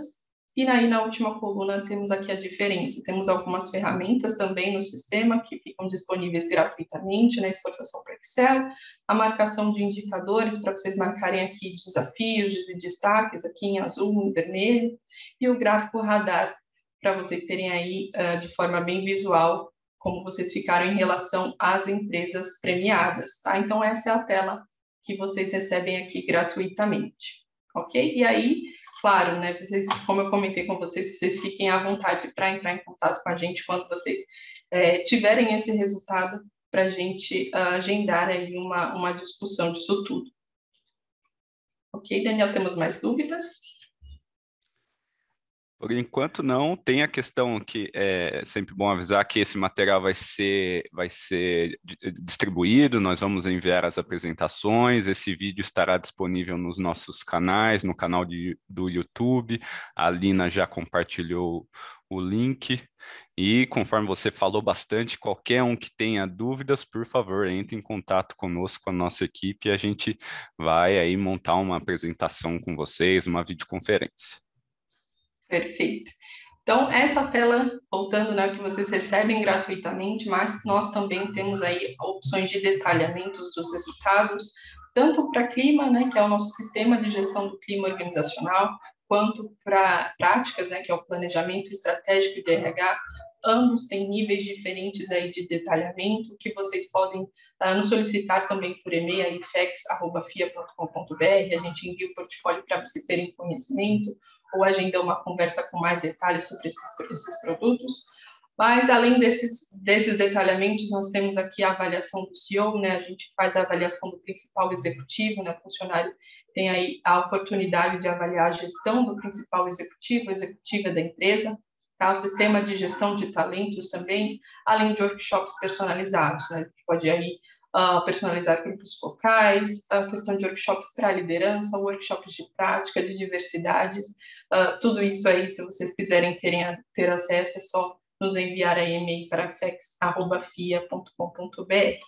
e aí na última coluna temos aqui a diferença. Temos algumas ferramentas também no sistema que ficam disponíveis gratuitamente, né? Exportação para Excel, a marcação de indicadores para vocês marcarem aqui desafios e destaques aqui em azul, em vermelho, e o gráfico radar para vocês terem aí de forma bem visual como vocês ficaram em relação às empresas premiadas, tá? Então essa é a tela que vocês recebem aqui gratuitamente, ok? E aí, claro, né, vocês, como eu comentei com vocês, vocês fiquem à vontade para entrar em contato com a gente quando vocês tiverem esse resultado para a gente agendar aí uma discussão disso tudo. Ok, Daniel, temos mais dúvidas? Por enquanto não, tem a questão que é sempre bom avisar que esse material vai ser distribuído, nós vamos enviar as apresentações, esse vídeo estará disponível nos nossos canais, no canal do YouTube, a Lina já compartilhou o link, e conforme você falou bastante, qualquer um que tenha dúvidas, por favor, entre em contato conosco, com a nossa equipe, e a gente vai aí montar uma apresentação com vocês, uma videoconferência. Perfeito. Então, essa tela, voltando, né, que vocês recebem gratuitamente, mas nós também temos aí opções de detalhamentos dos resultados, tanto para clima, né, que é o nosso sistema de gestão do clima organizacional, quanto para práticas, né, que é o planejamento estratégico de RH. Ambos têm níveis diferentes aí de detalhamento, que vocês podem nos solicitar também por e-mail, ifex@fia.com.br, a gente envia o portfólio para vocês terem conhecimento, ou agenda uma conversa com mais detalhes sobre esses produtos. Mas, além desses detalhamentos, nós temos aqui a avaliação do CEO, né? A gente faz a avaliação do principal executivo, né? O funcionário tem aí a oportunidade de avaliar a gestão do principal executivo, executiva da empresa, tá? O sistema de gestão de talentos também, além de workshops personalizados, né? Pode aí personalizar grupos focais, a questão de workshops para liderança, workshops de prática, de diversidades, tudo isso aí, se vocês quiserem ter acesso, é só nos enviar aí e-mail para fex@fia.com.br,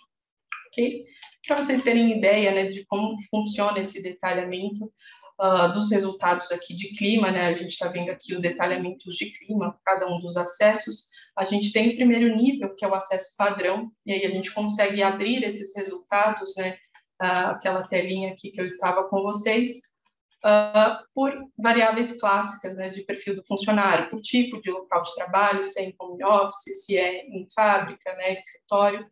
ok? Para vocês terem ideia, né, de como funciona esse detalhamento dos resultados aqui de clima, né? A gente está vendo aqui os detalhamentos de clima, cada um dos acessos. A gente tem o primeiro nível, que é o acesso padrão, e aí a gente consegue abrir esses resultados, né? Aquela telinha aqui que eu estava com vocês, por variáveis clássicas, né, de perfil do funcionário, por tipo de local de trabalho, se é em home office, se é em fábrica, né, escritório,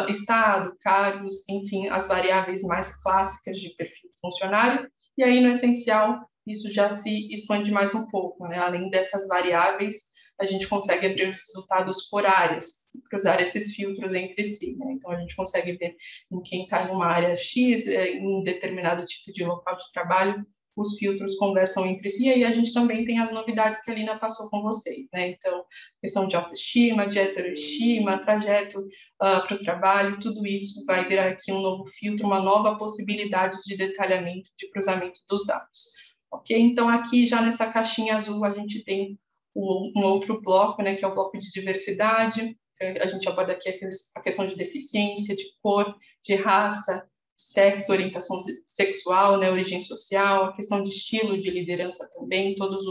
estado, cargos, enfim, as variáveis mais clássicas de perfil do funcionário, e aí no essencial isso já se expande mais um pouco, né, além dessas variáveis, a gente consegue abrir os resultados por áreas, cruzar esses filtros entre si, né? Então, a gente consegue ver em quem está em uma área X, em determinado tipo de local de trabalho, os filtros conversam entre si, e aí a gente também tem as novidades que a Lina passou com vocês, né? Então, questão de autoestima, de heteroestima, trajeto para o trabalho, tudo isso vai virar aqui um novo filtro, uma nova possibilidade de detalhamento, de cruzamento dos dados, ok? Então, aqui já nessa caixinha azul a gente tem um outro bloco, né, que é o bloco de diversidade. A gente aborda aqui a questão de deficiência, de cor, de raça, sexo, orientação sexual, né, origem social, a questão de estilo de liderança também, todos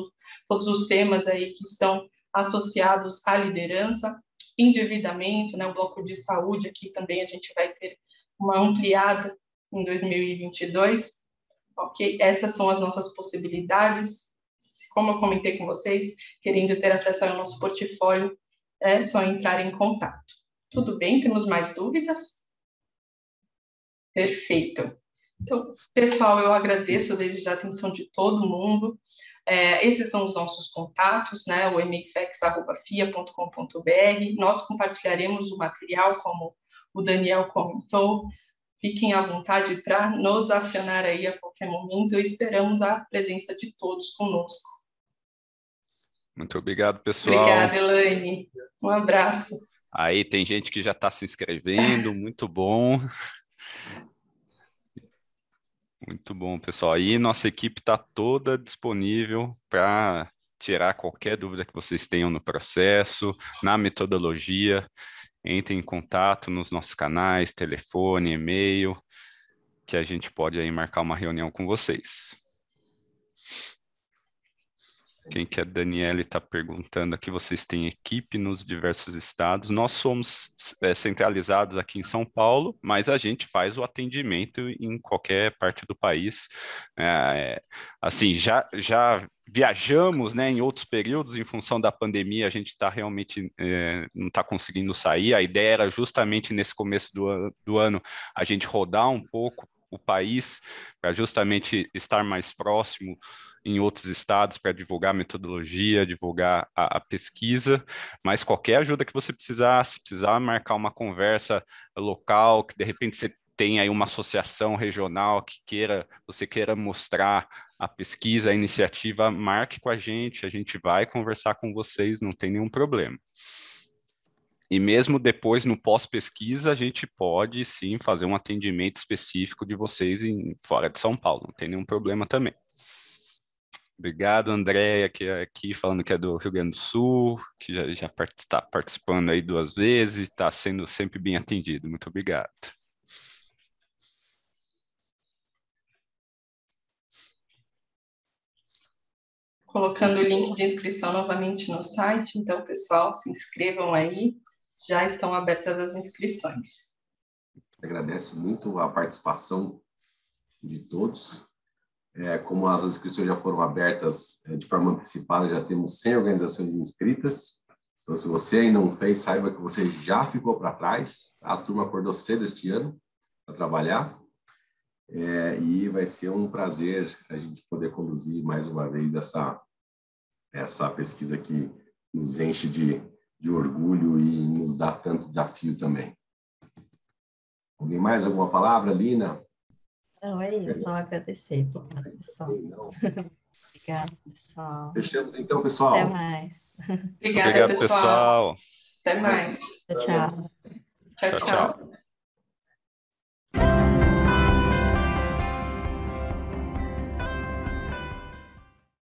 todos os temas aí que estão associados à liderança, endividamento, né, o bloco de saúde aqui também a gente vai ter uma ampliada em 2022, ok? Essas são as nossas possibilidades. Como eu comentei com vocês, querendo ter acesso ao nosso portfólio, é só entrar em contato. Tudo bem? Temos mais dúvidas? Perfeito. Então, pessoal, eu agradeço desde já a atenção de todo mundo. Esses são os nossos contatos, né? O emigfex@fia.com.br. Nós compartilharemos o material, como o Daniel comentou. Fiquem à vontade para nos acionar aí a qualquer momento. Esperamos a presença de todos conosco. Muito obrigado, pessoal. Obrigada, Elaine. Um abraço. Aí tem gente que já está se inscrevendo, muito bom. Muito bom, pessoal. Aí nossa equipe está toda disponível para tirar qualquer dúvida que vocês tenham no processo, na metodologia. Entrem em contato nos nossos canais, telefone, e-mail, que a gente pode aí marcar uma reunião com vocês. Quem que é a Daniele está perguntando aqui, vocês têm equipe nos diversos estados. Nós somos centralizados aqui em São Paulo, mas a gente faz o atendimento em qualquer parte do país. Assim, já viajamos, né, em outros períodos, em função da pandemia, a gente está realmente não está conseguindo sair. A ideia era justamente nesse começo do ano a gente rodar um pouco o país para justamente estar mais próximo em outros estados para divulgar a metodologia, divulgar a pesquisa, mas qualquer ajuda que você precisar, se precisar marcar uma conversa local, que de repente você tem aí uma associação regional que você queira mostrar a pesquisa, a iniciativa, marque com a gente vai conversar com vocês, não tem nenhum problema. E mesmo depois, no pós-pesquisa, a gente pode, sim, fazer um atendimento específico de vocês fora de São Paulo, não tem nenhum problema também. Obrigado, Andréia, que é aqui falando que é do Rio Grande do Sul, que já está participando aí 2 vezes, está sendo sempre bem atendido. Muito obrigado. Colocando o link de inscrição novamente no site, então, pessoal, se inscrevam aí. Já estão abertas as inscrições. Agradeço muito a participação de todos. Como as inscrições já foram abertas de forma antecipada, já temos 100 organizações inscritas. Então, se você ainda não fez, saiba que você já ficou para trás. A turma acordou cedo este ano para trabalhar. E vai ser um prazer a gente poder conduzir mais uma vez essa pesquisa que nos enche de orgulho e nos dá tanto desafio também. Alguém mais? Alguma palavra, Lina? Não, é isso, só agradecer. Obrigada, pessoal. Obrigada, pessoal. Fechamos então, pessoal. Até mais. Obrigada, pessoal. Até mais. Tchau. Tchau, tchau.